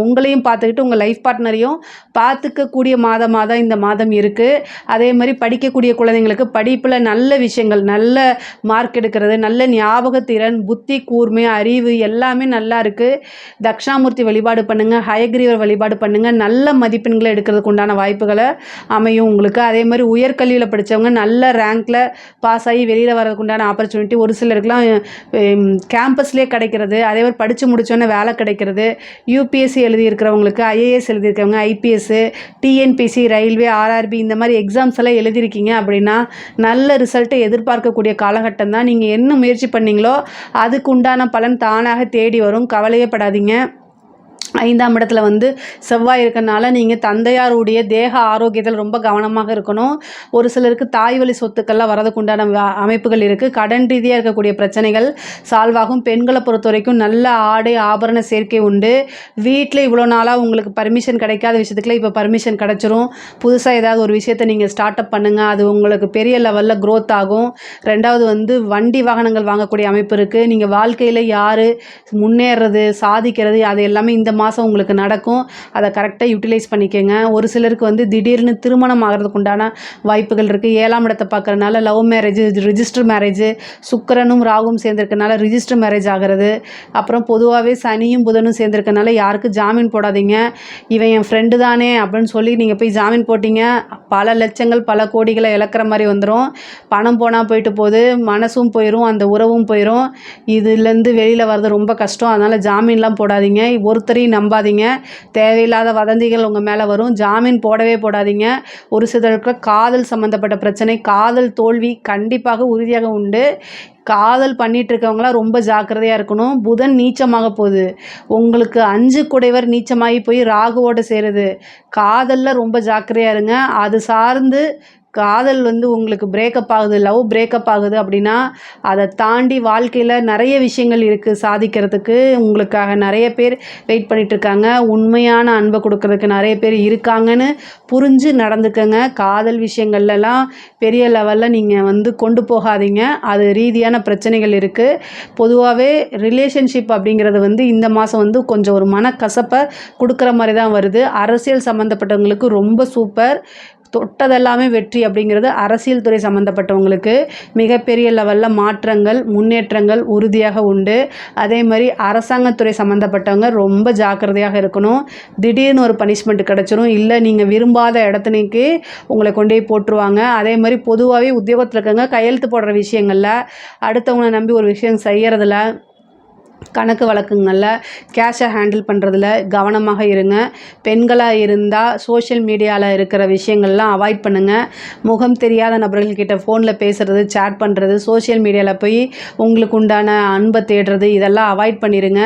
Speaker 1: உங்களையும் பார்த்துக்கிட்டு உங்கள் லைஃப் பார்ட்னரையும் பார்த்துக்கக்கூடிய மாதமாக தான் இந்த மாதம் இருக்குது. அதே மாதிரி படிக்கக்கூடிய குழந்தைங்களுக்கு படிப்பில் நல்ல விஷயங்கள், நல்ல மார்க் எடுக்கிறது, நல்ல ஞாபகத்திறன், புத்தி கூர்மை, அறிவு எல்லாமே நல்லா இருக்குது. தட்சிணாமூர்த்தி வழிபாடு பண்ணுங்கள், ஹயக்ரீவர் வழிபாடு பண்ணுங்கள். நல்ல மதிப்பெண்களை எடுக்கிறதுக்கு உண்டான வாய்ப்புகளை அமையும் உங்களுக்கு. அதே மாதிரி உயர்கல்வியில் படித்தவங்க நல்ல ரேங்க்கில் பாஸ் ஆகி வெளியில் வரதுக்கு உண்டான ஆப்பர்ச்சுனிட்டி ஒரு சிலருக்குலாம் கேம்பஸ்லேயே கிடைக்கிறது. அதே மாதிரி படித்து முடித்தோன்னே வேலை கிடைக்கிறது. யூபிஎஸ்சி எழுதியிருக்கிறவங்களுக்கு, ஐஏஎஸ் எழுதியிருக்கிறவங்க, ஐபிஎஸ்ஸு, டிஎன்பிசி, ரயில்வே, ஆர்ஆர்பி இந்த மாதிரி எக்ஸாம்ஸ் எல்லாம் எழுதியிருக்கீங்க அப்படின்னா நல்ல ரிசல்ட்டை எதிர்பார்க்கக்கூடிய காலகட்டம் தான். நீங்கள் என்ன முயற்சி பண்ணீங்களோ அதுக்கு உண்டான பலன் தானாக தேடி வரும். கவலையே படாதீங்க. 5ஆம் இடத்துல வந்து செவ்வாய் இருக்கனால நீங்கள் தந்தையாருடைய தேக ஆரோக்கியத்தில் ரொம்ப கவனமாக இருக்கணும். ஒரு சிலருக்கு தாய் வழி சொத்துக்கள்லாம் வரதுக்கு உண்டான அமைப்புகள் இருக்குது. கடன் ரீதியாக இருக்கக்கூடிய பிரச்சனைகள் சால்வ் ஆகும். பெண்களை பொறுத்த வரைக்கும் நல்ல ஆடை ஆபரண சேர்க்கை உண்டு. வீட்டில் இவ்வளோ நாளாக உங்களுக்கு பர்மிஷன் கிடைக்காத விஷயத்துக்குலாம் இப்போ பர்மிஷன் கிடச்சிரும். புதுசாக ஏதாவது ஒரு விஷயத்தை நீங்கள் ஸ்டார்ட் அப் பண்ணுங்கள். அது உங்களுக்கு பெரிய லெவலில் க்ரோத் ஆகும். 2வது வந்து வண்டி வாகனங்கள் வாங்கக்கூடிய அமைப்பு இருக்குது. நீங்கள் வாழ்க்கையில் யார் முன்னேறது, சாதிக்கிறது, அது எல்லாமே இந்த மாதம் உங்களுக்கு நடக்கும். அதை கரெக்டாக யூட்டிலைஸ் பண்ணிக்கோங்க. ஒரு சிலருக்கு வந்து திடீர்னு திருமணம் ஆகிறதுக்கு உண்டான வாய்ப்புகள் இருக்குது. 7ஆம் இடத்தை பார்க்குறதுனால லவ் மேரேஜ், ரிஜிஸ்டர் மேரேஜ், சுக்கிரனும் ராகுவும் சேர்ந்துருக்கனால ரிஜிஸ்டர் மேரேஜ் ஆகிறது. அப்புறம் பொதுவாகவே சனியும் புதனும் சேர்ந்துருக்கனால யாருக்கும் ஜாமீன் போடாதீங்க. இவன் என் ஃப்ரெண்டு தானே அப்படின்னு சொல்லி நீங்கள் போய் ஜாமீன் போட்டிங்க, பல லட்சங்கள் பல கோடிகளை இழக்கிற மாதிரி வந்துடும். பணம் போனால் போயிட்டு போகுது, மனசும் போயிடும், அந்த உறவும் போயிடும். இதுலேருந்து வெளியில் வர்றது ரொம்ப கஷ்டம். அதனால் ஜாமீன்லாம் போடாதீங்க. ஒருத்தரையும் நம்பாதீங்க. தேவையில்லாத வதந்திகள் உங்கள் மேலே வரும். ஜாமீன் போடவே போடாதீங்க. ஒரு சிலருக்கு காதல் சம்மந்தப்பட்ட பிரச்சனை, காதல் தோல்வி கண்டிப்பாக உறுதியாக உண்டு. காதல் பண்ணிகிட்டு இருக்கவங்களாம் ரொம்ப ஜாக்கிரதையாக இருக்கணும். புதன் நீச்சமாக போகுது. உங்களுக்கு 5 குடைவர் நீச்சமாகி போய் ராகுவோடு சேருது. காதலில் ரொம்ப ஜாக்கிரதையாக இருங்க. அது சார்ந்து காதல் உங்களுக்கு பிரேக்கப் ஆகுது, லவ் பிரேக்கப் ஆகுது அப்படின்னா அதை தாண்டி வாழ்க்கையில் நிறைய விஷயங்கள் இருக்குது சாதிக்கிறதுக்கு. உங்களுக்காக நிறைய பேர் வெயிட் பண்ணிகிட்ருக்காங்க. உண்மையான அன்பை கொடுக்கறதுக்கு நிறைய பேர் இருக்காங்கன்னு புரிஞ்சு நடந்துக்கங்க. காதல் விஷயங்கள்லாம் பெரிய லெவலில் நீங்கள் கொண்டு போகாதீங்க. அது ரீதியான பிரச்சனைகள் இருக்குது. பொதுவாகவே ரிலேஷன்ஷிப் அப்படிங்கிறது இந்த மாதம் கொஞ்சம் ஒரு மனக்கசப்பை கொடுக்குற மாதிரி தான் வருது. அரசியல் சம்மந்தப்பட்டவங்களுக்கு ரொம்ப சூப்பர். தொட்டதெல்லாமே வெற்றி அப்படிங்கிறது அரசியல் துறை சம்மந்தப்பட்டவங்களுக்கு மிகப்பெரிய லெவலில் மாற்றங்கள், முன்னேற்றங்கள் உறுதியாக உண்டு. அதே மாதிரி அரசாங்கத்துறை சம்மந்தப்பட்டவங்க ரொம்ப ஜாக்கிரதையாக இருக்கணும். திடீர்னு ஒரு பனிஷ்மெண்ட் கிடச்சிரும். இல்லை நீங்கள் விரும்பாத இடத்துனைக்கு உங்களை கொண்டு போய் போட்டுருவாங்க. அதே மாதிரி பொதுவாகவே உத்தியோகத்தில் இருக்கவங்க கையெழுத்து போடுற விஷயங்களில், அடுத்தவங்களை நம்பி ஒரு விஷயம் செய்கிறதுல, கணக்கு வழக்குங்களில், கேஷை ஹேண்டில் பண்ணுறதுல கவனமாக இருங்க. பெண்களாக இருந்தால் சோஷியல் மீடியாவில் இருக்கிற விஷயங்கள்லாம் அவாய்ட் பண்ணுங்கள். முகம் தெரியாத நபர்கள்கிட்ட ஃபோனில் பேசுகிறது, சேட் பண்ணுறது, சோஷியல் மீடியாவில் போய் உங்களுக்கு உண்டான அன்பை தேடுறது, இதெல்லாம் அவாய்ட் பண்ணிடுங்க.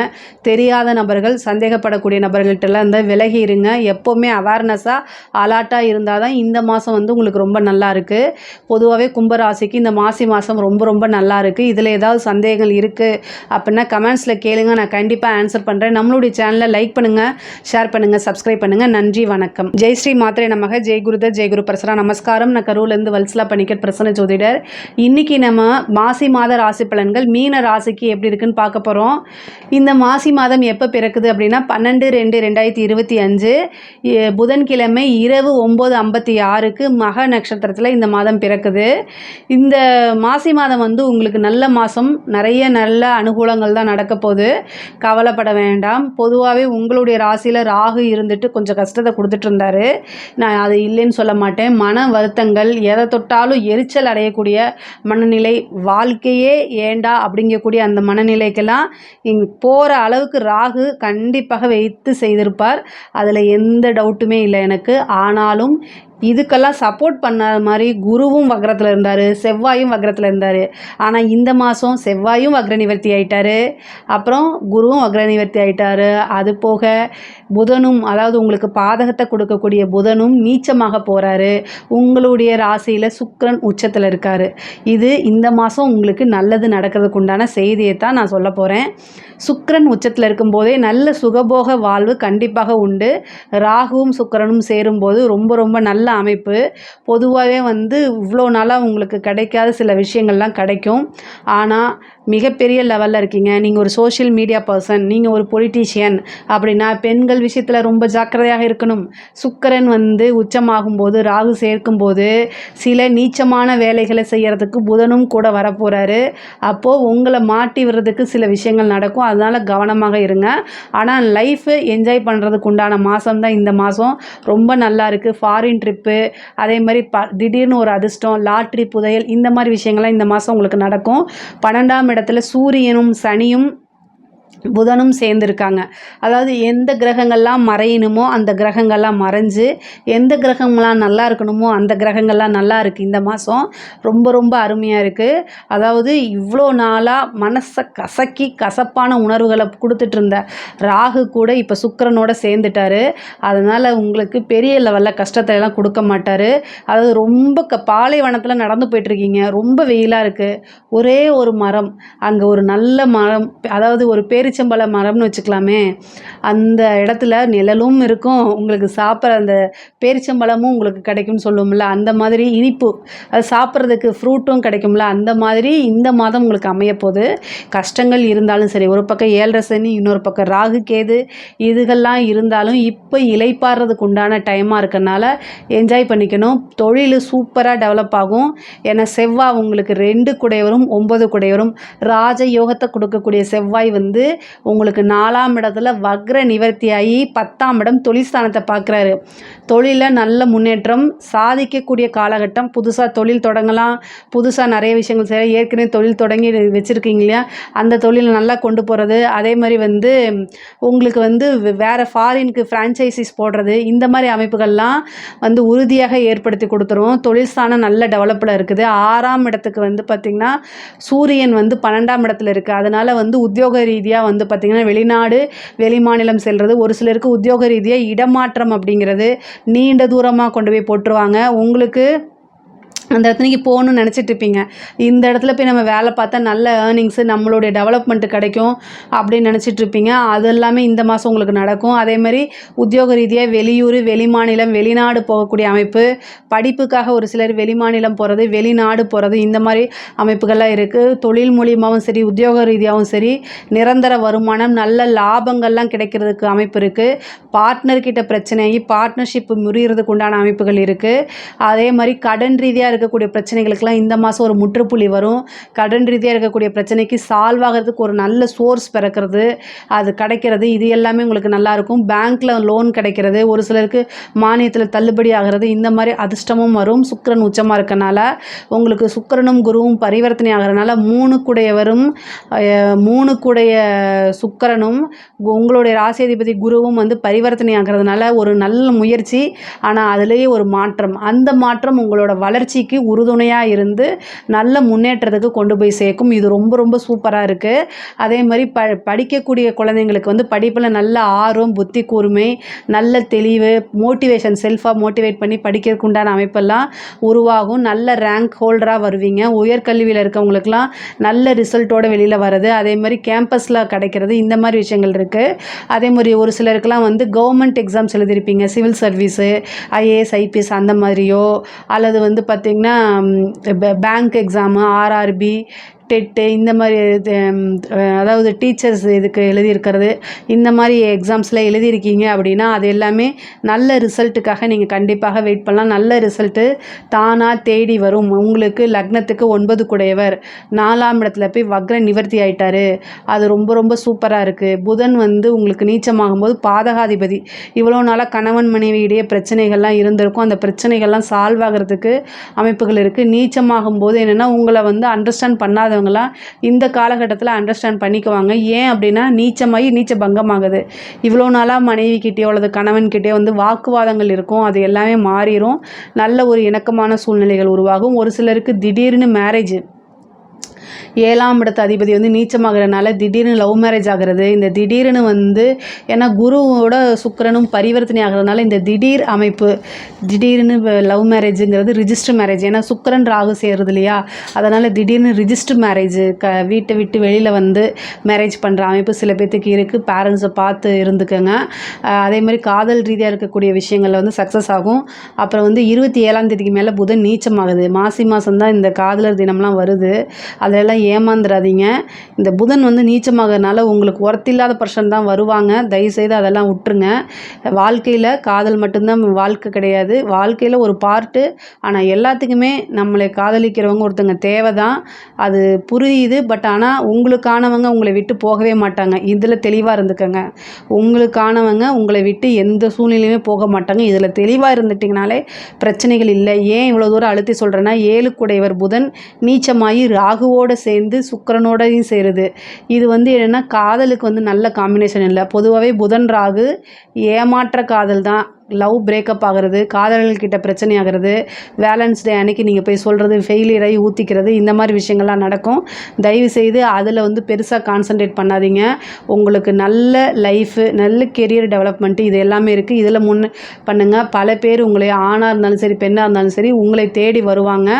Speaker 1: தெரியாத நபர்கள், சந்தேகப்படக்கூடிய நபர்கள்ட்டெல்லாம் விலகி இருங்க. எப்போவுமே அவேர்னஸாக அலர்ட்டாக இருந்தால் தான் இந்த மாதம் உங்களுக்கு ரொம்ப நல்லா இருக்குது. பொதுவாகவே கும்பராசிக்கு இந்த மாதம் ரொம்ப ரொம்ப நல்லா இருக்குது. இதில் ஏதாவது சந்தேகங்கள் இருக்குது அப்படின்னா கமெண்ட்ஸில் கேளுங்க. நான் கண்டிப்பாக ஆன்சர் பண்ணுறேன். நம்மளுடைய சேனலை லைக் பண்ணுங்கள், ஷேர் பண்ணுங்கள், சப்ஸ்கிரைப் பண்ணுங்கள். நன்றி, வணக்கம். ஜெய் ஸ்ரீ மாத்ரே நமக. ஜெய் குருதர், ஜெய் குரு பிரசரா. நமஸ்காரம். நான் கரூர்லேருந்து வல்சலா பணிக்கர் பிரசன்ன ஜோதிடர். இன்றைக்கி நம்ம மாசி மாத ராசி பலன்கள் மீன ராசிக்கு எப்படி இருக்குன்னு பார்க்க போகிறோம். இந்த மாசி மாதம் எப்போ பிறக்குது அப்படின்னா 12/2/2025 புதன்கிழமை இரவு 9:56 மக நட்சத்திரத்தில் இந்த மாதம் பிறக்குது. இந்த மாசி மாதம் உங்களுக்கு நல்ல மாதம். நிறைய நல்ல அனுகூலங்கள் தான் நடக்க போகுது. கவலைப்பட வேண்டாம். பொதுவாகவே உங்களுடைய ராசியில் ராகு இருந்துட்டு கொஞ்சம் கஷ்டத்தை கொடுத்துட்டு இருந்தார். நான் அது இல்லைன்னு சொல்ல மாட்டேன். மன வருத்தங்கள், எதை தொட்டாலும் எரிச்சல் அடையக்கூடிய மனநிலை, வாழ்க்கையே ஏண்டா அப்படிங்கக்கூடிய அந்த மனநிலைக்கெல்லாம் போகிற அளவுக்கு ராகு கண்டிப்பாக வைத்து செய்திருப்பார். அதில் எந்த டவுட்டுமே இல்லை எனக்கு. ஆனாலும் இதுக்கெல்லாம் சப்போர்ட் பண்ணாத மாதிரி குருவும் வக்ரத்தில் இருந்தார், செவ்வாயும் வக்ரத்தில் இருந்தார். ஆனால் இந்த மாதம் செவ்வாயும் வக்ர நிவர்த்தி ஆகிட்டார், அப்புறம் குருவும் வக்ர நிவர்த்தி ஆகிட்டார். அது போக புதனும், அதாவது உங்களுக்கு பாதகத்தை கொடுக்கக்கூடிய புதனும் நீச்சமாக போகிறாரு. உங்களுடைய ராசியில் சுக்கிரன் உச்சத்தில் இருக்கார். இது இந்த மாதம் உங்களுக்கு நல்லது நடக்கிறதுக்கு உண்டான செய்தியை தான் நான் சொல்ல போகிறேன். சுக்கிரன் உச்சத்தில் இருக்கும்போதே நல்ல சுகபோக வாழ்வு கண்டிப்பாக உண்டு. ராகுவும் சுக்கிரனும் சேரும்போது ரொம்ப ரொம்ப நல்ல அமைப்பு. பொதுவாகவே இவ்வளோ நாளாக உங்களுக்கு கிடைக்காத சில விஷயங்கள்லாம் கிடைக்கும். ஆனால் மிகப்பெரிய லெவலில் இருக்கீங்க. நீங்கள் ஒரு சோஷியல் மீடியா பர்சன், நீங்கள் ஒரு பொலிட்டீஷியன் அப்படின்னா பெண்கள் விஷயத்தில் ரொம்ப ஜாக்கிரதையாக இருக்கணும். சுக்கிரன் உச்சமாகும்போது, ராகு சேர்க்கும்போது சில நீச்சமான வேலைகளை செய்கிறதுக்கு புதனும் கூட வரப்போகிறாரு. அப்போது உங்களை மாட்டி விடுறதுக்கு சில விஷயங்கள் நடக்கும். அதனால் கவனமாக இருங்க. ஆனால் லைஃபு என்ஜாய் பண்ணுறதுக்கு உண்டான மாதம் தான் இந்த மாதம். ரொம்ப நல்லா இருக்குது. ஃபாரின் ட்ரிப்பு, அதே மாதிரி திடீர்னு ஒரு அதிர்ஷ்டம், லாட்ரி, புதையல், இந்த மாதிரி விஷயங்கள்லாம் இந்த மாதம் உங்களுக்கு நடக்கும். 12ஆம் இடத்துல சூரியனும் சனியும் புதனும் சேர்ந்துருக்காங்க. அதாவது எந்த கிரகங்கள்லாம் மறையணுமோ அந்த கிரகங்கள்லாம் மறைஞ்சு, எந்த கிரகங்கள்லாம் நல்லா இருக்கணுமோ அந்த கிரகங்கள்லாம் நல்லா இருக்குது. இந்த மாதம் ரொம்ப ரொம்ப அருமையாக இருக்குது. அதாவது இவ்வளோ நாளாக மனசை கசக்கி கசப்பான உணர்வுகளை கொடுத்துட்டு இருந்த ராகு கூட இப்போ சுக்கிரனோட சேர்ந்துட்டார். அதனால் உங்களுக்கு பெரிய லெவலில் கஷ்டத்தை எல்லாம் கொடுக்க மாட்டார். அதாவது ரொம்ப பாலைவனத்தில் நடந்து போயிட்டுருக்கீங்க, ரொம்ப வெயிலாக இருக்குது. ஒரே ஒரு மரம், அங்கே ஒரு நல்ல மரம், அதாவது ஒரு பேரிச்சம்பழ மரம்னு வச்சுக்கலாமே, அந்த இடத்துல நிழலும் இருக்கும், உங்களுக்கு சாப்பிட்ற அந்த பேரிச்சம்பழமும் உங்களுக்கு கிடைக்கும்னு சொல்லுவோம்ல, அந்த மாதிரி இனிப்பு, அது சாப்பிட்றதுக்கு ஃப்ரூட்டும் கிடைக்கும்ல, அந்த மாதிரி இந்த மாதம் உங்களுக்கு அமையப்போகுது. கஷ்டங்கள் இருந்தாலும் சரி, ஒரு பக்கம் 7.5 சனி, இன்னொரு பக்கம் ராகு கேது, இதுகள்லாம் இருந்தாலும் இப்போ இளைப்பாடுறதுக்கு உண்டான டைமாக இருக்கனால என்ஜாய் பண்ணிக்கணும். தொழில் சூப்பராக டெவலப் ஆகும். ஏன்னா செவ்வாய் உங்களுக்கு 2 குடையவரும் 9 குடையவரும் ராஜ யோகத்தை கொடுக்கக்கூடிய செவ்வாய் உங்களுக்கு 4ஆம் இடத்துல வக்ர நிவர்த்தியாகி 10ஆம் இடம் தொழில் ஸ்தானத்தை பார்க்குறாரு. தொழிலில் நல்ல முன்னேற்றம் சாதிக்கக்கூடிய காலகட்டம். புதுசாக தொழில் தொடங்கலாம், புதுசாக நிறைய விஷயங்கள் செய்ய. ஏற்கனவே தொழில் தொடங்கி வச்சுருக்கீங்க இல்லையா, அந்த தொழிலை நல்லா கொண்டு போகிறது. அதே மாதிரி வந்து உங்களுக்கு வந்து வேறு ஃபாரினுக்கு ஃப்ரான்ச்சைசிஸ் போடுறது, இந்த மாதிரி அமைப்புகள்லாம் வந்து உறுதியாக ஏற்படுத்தி கொடுத்துரும். தொழில் ஸ்தானம் நல்ல டெவலப்பில் இருக்குது. 6ஆம் இடத்துக்கு வந்து பார்த்திங்கன்னா சூரியன் வந்து 12ஆம் இடத்துல இருக்குது. அதனால் வந்து உத்தியோக ரீதியாக வந்து பார்த்திங்கன்னா வெளிநாடு வெளிமாநிலம் செல்வது, ஒரு சிலருக்கு உத்தியோக ரீதியாக இடமாற்றம் அப்படிங்கிறது நீண்ட தூரமாக கொண்டு போய் போட்டுருவாங்க. உங்களுக்கு அந்த இடத்துக்கு போகணுன்னு நினச்சிட்டு இருப்பீங்க. இந்த இடத்துல போய் நம்ம வேலை பார்த்தா நல்ல ஏர்னிங்ஸு, நம்மளுடைய டெவலப்மெண்ட்டு கிடைக்கும் அப்படின்னு நினச்சிட்டு இருப்பீங்க. அது எல்லாமே இந்த மாதம் உங்களுக்கு நடக்கும். அதேமாதிரி உத்தியோக ரீதியாக வெளியூர் வெளிமாநிலம் வெளிநாடு போகக்கூடிய அமைப்பு, படிப்புக்காக ஒரு சிலர் வெளிமாநிலம் போகிறது வெளிநாடு போகிறது, இந்த மாதிரி அமைப்புகள்லாம் இருக்குது. தொழில் மூலியமாகவும் சரி உத்தியோக ரீதியாகவும் சரி நிரந்தர வருமானம் நல்ல லாபங்கள்லாம் கிடைக்கிறதுக்கு அமைப்பு இருக்குது. பார்ட்னர்கிட்ட பிரச்சனையாகி பார்ட்னர்ஷிப் முறியறதுக்கு உண்டான அமைப்புகள் இருக்குது. அதே மாதிரி கடன் ரீதியாக இருக்கக்கூடிய பிரச்சனைகளுக்கெல்லாம் இந்த மாதம் ஒரு முற்றுப்புள்ளி வரும். கடன் ரீதியாக இருக்கக்கூடிய பிரச்சனைக்கு சால்வ் ஆகிறதுக்கு ஒரு நல்ல சோர்ஸ் பிறக்கிறது, அது கிடைக்கிறது, இது எல்லாமே உங்களுக்கு நல்லாயிருக்கும். பேங்க்கில் லோன் கிடைக்கிறது, ஒரு சிலருக்கு மானியத்தில் தள்ளுபடி ஆகிறது, இந்த மாதிரி அதிர்ஷ்டமும் வரும். சுக்கிரன் உச்சமாக இருக்கனால உங்களுக்கு சுக்கிரனும் குருவும் பரிவர்த்தனை ஆகிறதுனால 3 கூடைய சுக்கிரனும் உங்களுடைய ராசியாதிபதி குருவும் வந்து பரிவர்த்தனை ஆகிறதுனால ஒரு நல்ல முயற்சி. ஆனால் அதுலேயே ஒரு மாற்றம், அந்த மாற்றம் உங்களோட வளர்ச்சிக்கு உறுதுணையாக இருந்து நல்ல முன்னேற்றத்துக்கு கொண்டு போய் சேர்க்கும். இது ரொம்ப ரொம்ப சூப்பராக இருக்குது. அதே மாதிரி படிக்கக்கூடிய குழந்தைங்களுக்கு வந்து படிப்பில் நல்ல ஆர்வம், புத்தி கூர்மை, நல்ல தெளிவு, மோட்டிவேஷன், செல்ஃபாக மோட்டிவேட் பண்ணி படிக்கிறதுக்கு உண்டான அமைப்பெல்லாம் உருவாகும். நல்ல ரேங்க் ஹோல்டராக வருவீங்க. உயர்கல்வியில் இருக்கவங்களுக்கெல்லாம் நல்ல ரிசல்ட்டோடு வெளியில் வர்றது, அதே மாதிரி கேம்பஸில் கிடைக்கிறது, இந்த மாதிரி விஷயங்கள் இருக்குது. அதே மாதிரி ஒரு சிலருக்கெல்லாம் வந்து கவர்மெண்ட் எக்ஸாம்ஸ் எழுதியிருப்பீங்க, சிவில் சர்வீஸு, ஐஏஎஸ் ஐபிஎஸ் அந்த மாதிரியோ, அல்லது வந்து பார்த்திங்கன்னா பேங்க் எக்ஸாமு, ஆர்ஆர்பி, டெட்டு, இந்த மாதிரி அதாவது டீச்சர்ஸ் இதுக்கு எழுதியிருக்கிறது, இந்த மாதிரி எக்ஸாம்ஸில் எழுதியிருக்கீங்க அப்படின்னா அது எல்லாமே நல்ல ரிசல்ட்டுக்காக நீங்கள் கண்டிப்பாக வெயிட் பண்ணலாம். நல்ல ரிசல்ட்டு தானாக தேடி வரும். உங்களுக்கு லக்னத்துக்கு 9 கூடையவர் 4ஆம் இடத்துல போய் வக்ர நிவர்த்தி ஆகிட்டார். அது ரொம்ப ரொம்ப சூப்பராக இருக்குது. புதன் வந்து உங்களுக்கு நீச்சமாகும்போது பாதகாதிபதி. இவ்வளோ நாளாக கணவன் மனைவியிடையே பிரச்சனைகள்லாம் இருந்திருக்கும், அந்த பிரச்சனைகள்லாம் சால்வ் ஆகிறதுக்கு அமைப்புகள் இருக்குது. நீச்சமாகும்போது என்னென்னா உங்களை வந்து அண்டர்ஸ்டாண்ட் பண்ணாத இந்த காலகட்டத்தில் அண்டர்ஸ்டாண்ட் பண்ணிக்குவாங்க. ஏன் அப்படின்னா நீச்சமாகி நீச்ச பங்கமாகுது. இவ்வளோ நாளாக மனைவி கிட்டேயோ அல்லது கணவன் கிட்டேயோ வந்து வாக்குவாதங்கள் இருக்கும், அது எல்லாமே மாறிடும். நல்ல ஒரு இணக்கமான சூழ்நிலைகள் உருவாகும். ஒரு சிலருக்கு திடீர்னு மேரேஜ், 7ஆம் இடத்து அதிபதி வந்து நீச்சமாகறதுனால திடீர்னு லவ் மேரேஜ் ஆகிறது. இந்த திடீர்னு வந்து ஏன்னா குருவோட சுக்கிரனும் பரிவர்த்தனை ஆகிறதுனால இந்த திடீர் அமைப்பு, திடீர்னு லவ் மேரேஜுங்கிறது ரிஜிஸ்டர் மேரேஜ். ஏன்னா சுக்கிரன் ராகு சேருது இல்லையா, அதனால் திடீர்னு ரிஜிஸ்டர் மேரேஜ், வீட்டை விட்டு வெளியில் வந்து மேரேஜ் பண்ணுற அமைப்பு சில பேர்த்துக்கு இருக்குது. பேரண்ட்ஸை பார்த்து இருந்துக்கோங்க. அதே மாதிரி காதல் ரீதியாக இருக்கக்கூடிய விஷயங்களில் வந்து சக்ஸஸ் ஆகும். அப்புறம் வந்து 27ஆம் தேதிக்கு மேலே புதன் நீச்சமாகுது. மாசி மாதம்தான் இந்த காதலர் தினம்லாம் வருது, அதெல்லாம் ஏமாந்துடாதீங்க. இந்த புதன் வந்து நீச்சமாகறதுனால உங்களுக்கு ஒர்த்தில்லாத பர்சன் தான் வருவாங்க. தயவுசெய்து அதெல்லாம் விட்டுருங்க. வாழ்க்கையில் காதல் மட்டும்தான் வாழ்க்கை கிடையாது, வாழ்க்கையில் ஒரு பார்ட்டு. ஆனால் எல்லாத்துக்குமே நம்மளை காதலிக்கிறவங்க ஒருத்தங்க தேவை தான், அது புரியுது. பட் ஆனால் உங்களுக்கானவங்க உங்களை விட்டு போகவே மாட்டாங்க. இதில் தெளிவாக இருந்துக்கங்க. உங்களுக்கானவங்க உங்களை விட்டு எந்த சூழ்நிலையுமே போக மாட்டாங்க. இதில் தெளிவாக இருந்துட்டிங்கனாலே பிரச்சனைகள் இல்லை. ஏன் இவ்வளோ தூரம் அழுத்தி சொல்கிறேன்னா 7 கூடையவர் புதன் நீச்சமாகி ராகுவோடு சேர்ந்து சுக்கிரனோடையும் சேருது. இது வந்து என்னென்னா காதலுக்கு வந்து நல்ல காம்பினேஷன் இல்லை. பொதுவாகவே புதன் ராகு ஏமாற்ற காதல் தான். லவ் பிரேக்கப் ஆகிறது, காதலர்கிட்ட பிரச்சனை ஆகிறது, வேலன்ஸ் டே அன்னைக்கு நீங்கள் போய் சொல்கிறது, ஃபெயிலியர் ஆகி ஊற்றிக்கிறது, இந்த மாதிரி விஷயங்கள்லாம் நடக்கும். தயவுசெய்து அதில் வந்து பெருசாக கான்சன்ட்ரேட் பண்ணாதீங்க. உங்களுக்கு நல்ல லைஃபு, நல்ல கெரியர் டெவலப்மெண்ட்டு இது எல்லாமே இருக்குது. இதில் பண்ணுங்கள். பல பேர் உங்களை ஆணாக இருந்தாலும் சரி பெண்ணாக இருந்தாலும் சரி உங்களை தேடி வருவாங்க.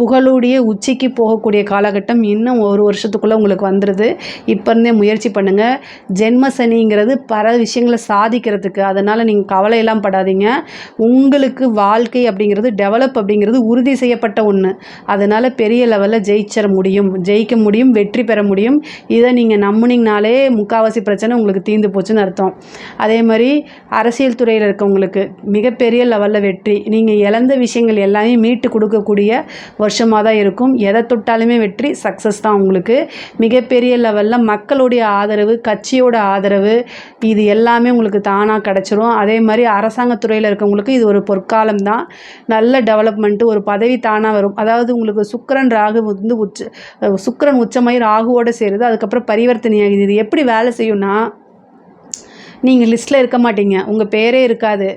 Speaker 1: புகழுடைய உச்சிக்கு போகக்கூடிய காலகட்டம் இன்னும் 1 வருஷத்துக்குள்ளே உங்களுக்கு வந்துடுது. இப்போ இருந்தே முயற்சி பண்ணுங்கள். ஜென்ம சனிங்கிறது பல விஷயங்களை சாதிக்கிறதுக்கு, அதனால் நீங்கள் கவலையெல்லாம் பட கவலைப்படாதீங்க. உங்களுக்கு வாழ்க்கை அப்படிங்கிறது டெவலப் அப்படிங்கிறது உறுதி செய்யப்பட்ட ஒன்று. அதனால் பெரிய லெவலில் ஜெயிக்க முடியும், வெற்றி பெற முடியும். இதை நீங்கள் நம்புனீங்கனாலே முக்கால்வாசி பிரச்சனை உங்களுக்கு தீர்ந்து போச்சுன்னு அர்த்தம். அதே மாதிரி அரசியல் துறையில் இருக்கவங்களுக்கு மிகப்பெரிய லெவலில் வெற்றி. நீங்கள் இழந்த விஷயங்கள் எல்லாமே மீட்டு கொடுக்கக்கூடிய வருஷமாக தான் இருக்கும். எதை தொட்டாலுமே வெற்றி, சக்ஸஸ் தான் உங்களுக்கு. மிகப்பெரிய லெவலில் மக்களுடைய ஆதரவு, கட்சியோட ஆதரவு, இது எல்லாமே உங்களுக்கு தானாக கிடச்சிரும். அதே மாதிரி அரசாங்கத்துறையில் இருக்கவங்களுக்கு இது ஒரு பொற்காலம் தான். நல்ல டெவலப்மெண்ட்டு, ஒரு பதவி தானாக வரும். அதாவது உங்களுக்கு சுக்கிரன் ராகு வந்து சுக்கிரன் உச்சமாகி ராகுவோடு சேருது. அதுக்கப்புறம் பரிவர்த்தனை ஆகுது. இது எப்படி வேலை செய்யும்னா, நீங்கள் லிஸ்ட்டில் இருக்க மாட்டீங்க, உங்கள் பேரே இருக்காது.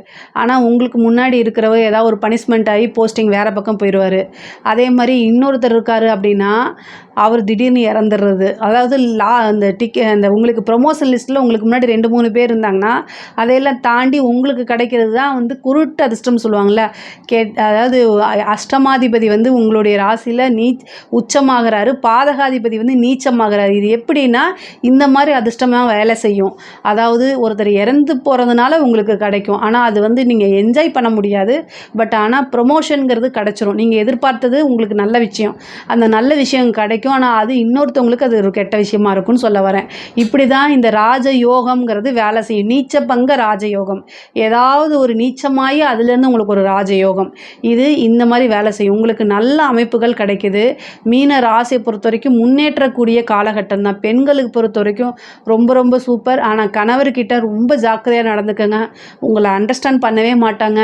Speaker 1: ஆனால் உங்களுக்கு முன்னாடி இருக்கிறவர் ஏதாவது ஒரு பனிஷ்மெண்ட் ஆகி போஸ்டிங் வேறு பக்கம் போயிடுவார். அதே மாதிரி இன்னொருத்தர் இருக்கார் அப்படின்னா அவர் திடீர்னு இறந்துடுறது. அதாவது அந்த உங்களுக்கு ப்ரொமோஷன் லிஸ்ட்டில் உங்களுக்கு முன்னாடி 2-3 பேர் இருந்தாங்கன்னா அதையெல்லாம் தாண்டி உங்களுக்கு கிடைக்கிறது தான் வந்து குருட்டு அதிர்ஷ்டம் சொல்லுவாங்கள்ல. அதாவது அஷ்டமாதிபதி வந்து உங்களுடைய ராசியில் உச்சமாகிறாரு, பாதகாதிபதி வந்து நீச்சமாகிறாரு. இது எப்படின்னா இந்த மாதிரி அதிர்ஷ்டமாக வேலை செய்யும். அதாவது ஒருத்தர் இறந்து போகிறதுனால உங்களுக்கு கிடைக்கும், ஆனால் அது வந்து நீங்கள் என்ஜாய் பண்ண முடியாது. பட் ஆனால் ப்ரொமோஷனுங்கிறது கிடச்சிரும். நீங்கள் எதிர்பார்த்தது உங்களுக்கு நல்ல விஷயம், அந்த நல்ல விஷயம் கிடைக்கும். ஆனால் அது இன்னொருத்தவங்களுக்கு அது ஒரு கெட்ட விஷயமா இருக்கும்னு சொல்ல வரேன். இப்படி தான் இந்த ராஜயோகம்ங்கிறது வேலை செய்யும். நீச்சபங்க ராஜயோகம், ஏதாவது ஒரு நீச்சமாகி அதுலேருந்து உங்களுக்கு ஒரு ராஜயோகம், இது இந்த மாதிரி வேலை செய்யும். உங்களுக்கு நல்ல அமைப்புகள் கிடைக்குது. மீன ராசியை பொறுத்த வரைக்கும் முன்னேற்றக்கூடிய காலகட்டம் தான். பெண்களுக்கு பொறுத்த வரைக்கும் ரொம்ப ரொம்ப சூப்பர். ஆனால் கணவர்கிட்ட ரொம்ப ஜாக்கிரதையாக நடந்துக்கங்க. உங்களை அண்டர்ஸ்டாண்ட் பண்ணவே மாட்டாங்க.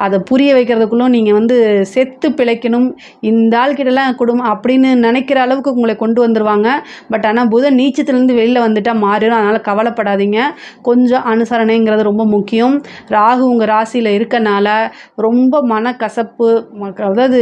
Speaker 1: அதை புரிய வைக்கிறதுக்குள்ளும் நீங்கள் வந்து செத்து பிழைக்கணும், இந்த ஆள்கிட்டலாம் குடும்பம் அப்படின்னு நினைக்கிற அளவுக்கு உங்களை கொண்டு வந்துடுவாங்க. பட் ஆனால் புதன் நீச்சத்துலேருந்து வெளியில் வந்துட்டால் மாறிடும். அதனால் கவலைப்படாதீங்க. கொஞ்சம் அனுசரணைங்கிறது ரொம்ப முக்கியம். ராகு உங்கள் ராசியில் இருக்கனால ரொம்ப மனக்கசப்பு, அதாவது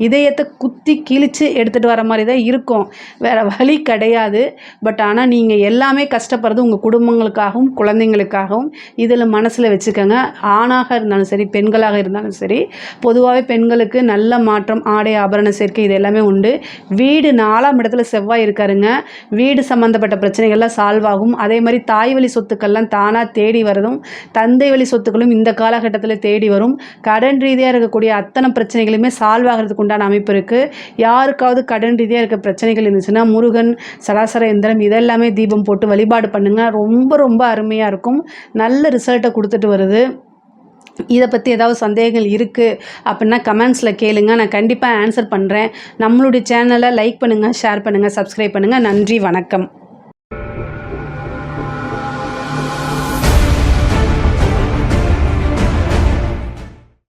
Speaker 1: இதயத்தை குத்தி கிழித்து எடுத்துகிட்டு வர மாதிரி தான் இருக்கும், வேறு வழி கிடையாது. பட் ஆனால் நீங்கள் எல்லாமே கஷ்டப்படுறது உங்கள் குடும்பங்களுக்காகவும் குழந்தைங்களுக்காகவும். இதில் மனசில் வச்சுக்கோங்க. ஆணாக இருந்தாலும் சரி, பெண்களாக இருந்தாலும் சரி, பொதுவாகவே பெண்களுக்கு நல்ல மாற்றம், ஆடை ஆபரண சேர்க்கை, இது எல்லாமே உண்டு. வீடு 4ஆம் இடத்துல செவ்வாய் இருக்காருங்க. வீடு சம்மந்தப்பட்ட பிரச்சனைகள்லாம் சால்வ் ஆகும். அதே மாதிரி தாய் வழி சொத்துக்கள்லாம் தானாக தேடி வரதும், தந்தை வழி சொத்துக்களும் இந்த காலகட்டத்தில் தேடி வரும். கடன் ரீதியாக இருக்கக்கூடிய அத்தனை பிரச்சனைகளுமே சால்வ் ஆகிறதுக்கு உண்டான அமைப்பு இருக்குது. யாருக்காவது கடன் ரீதியாக இருக்க பிரச்சனைகள் இருந்துச்சுன்னா முருகன், சராசர எந்திரம் இதெல்லாமே தீபம் போட்டு வழிபாடு பண்ணுங்கள். ரொம்ப ரொம்ப அருமையாக இருக்கும். நல்ல ரிசல்ட்டை கொடுத்துட்டு வருது. இதை பற்றி ஏதாவது சந்தேகங்கள் இருக்குது அப்படின்னா கமெண்ட்ஸில் கேளுங்க, நான் கண்டிப்பாக ஆன்சர் பண்ணுறேன். நம்மளுடைய சேனலை லைக் பண்ணுங்கள், ஷேர் பண்ணுங்கள், சப்ஸ்கிரைப் பண்ணுங்கள். நன்றி, வணக்கம்.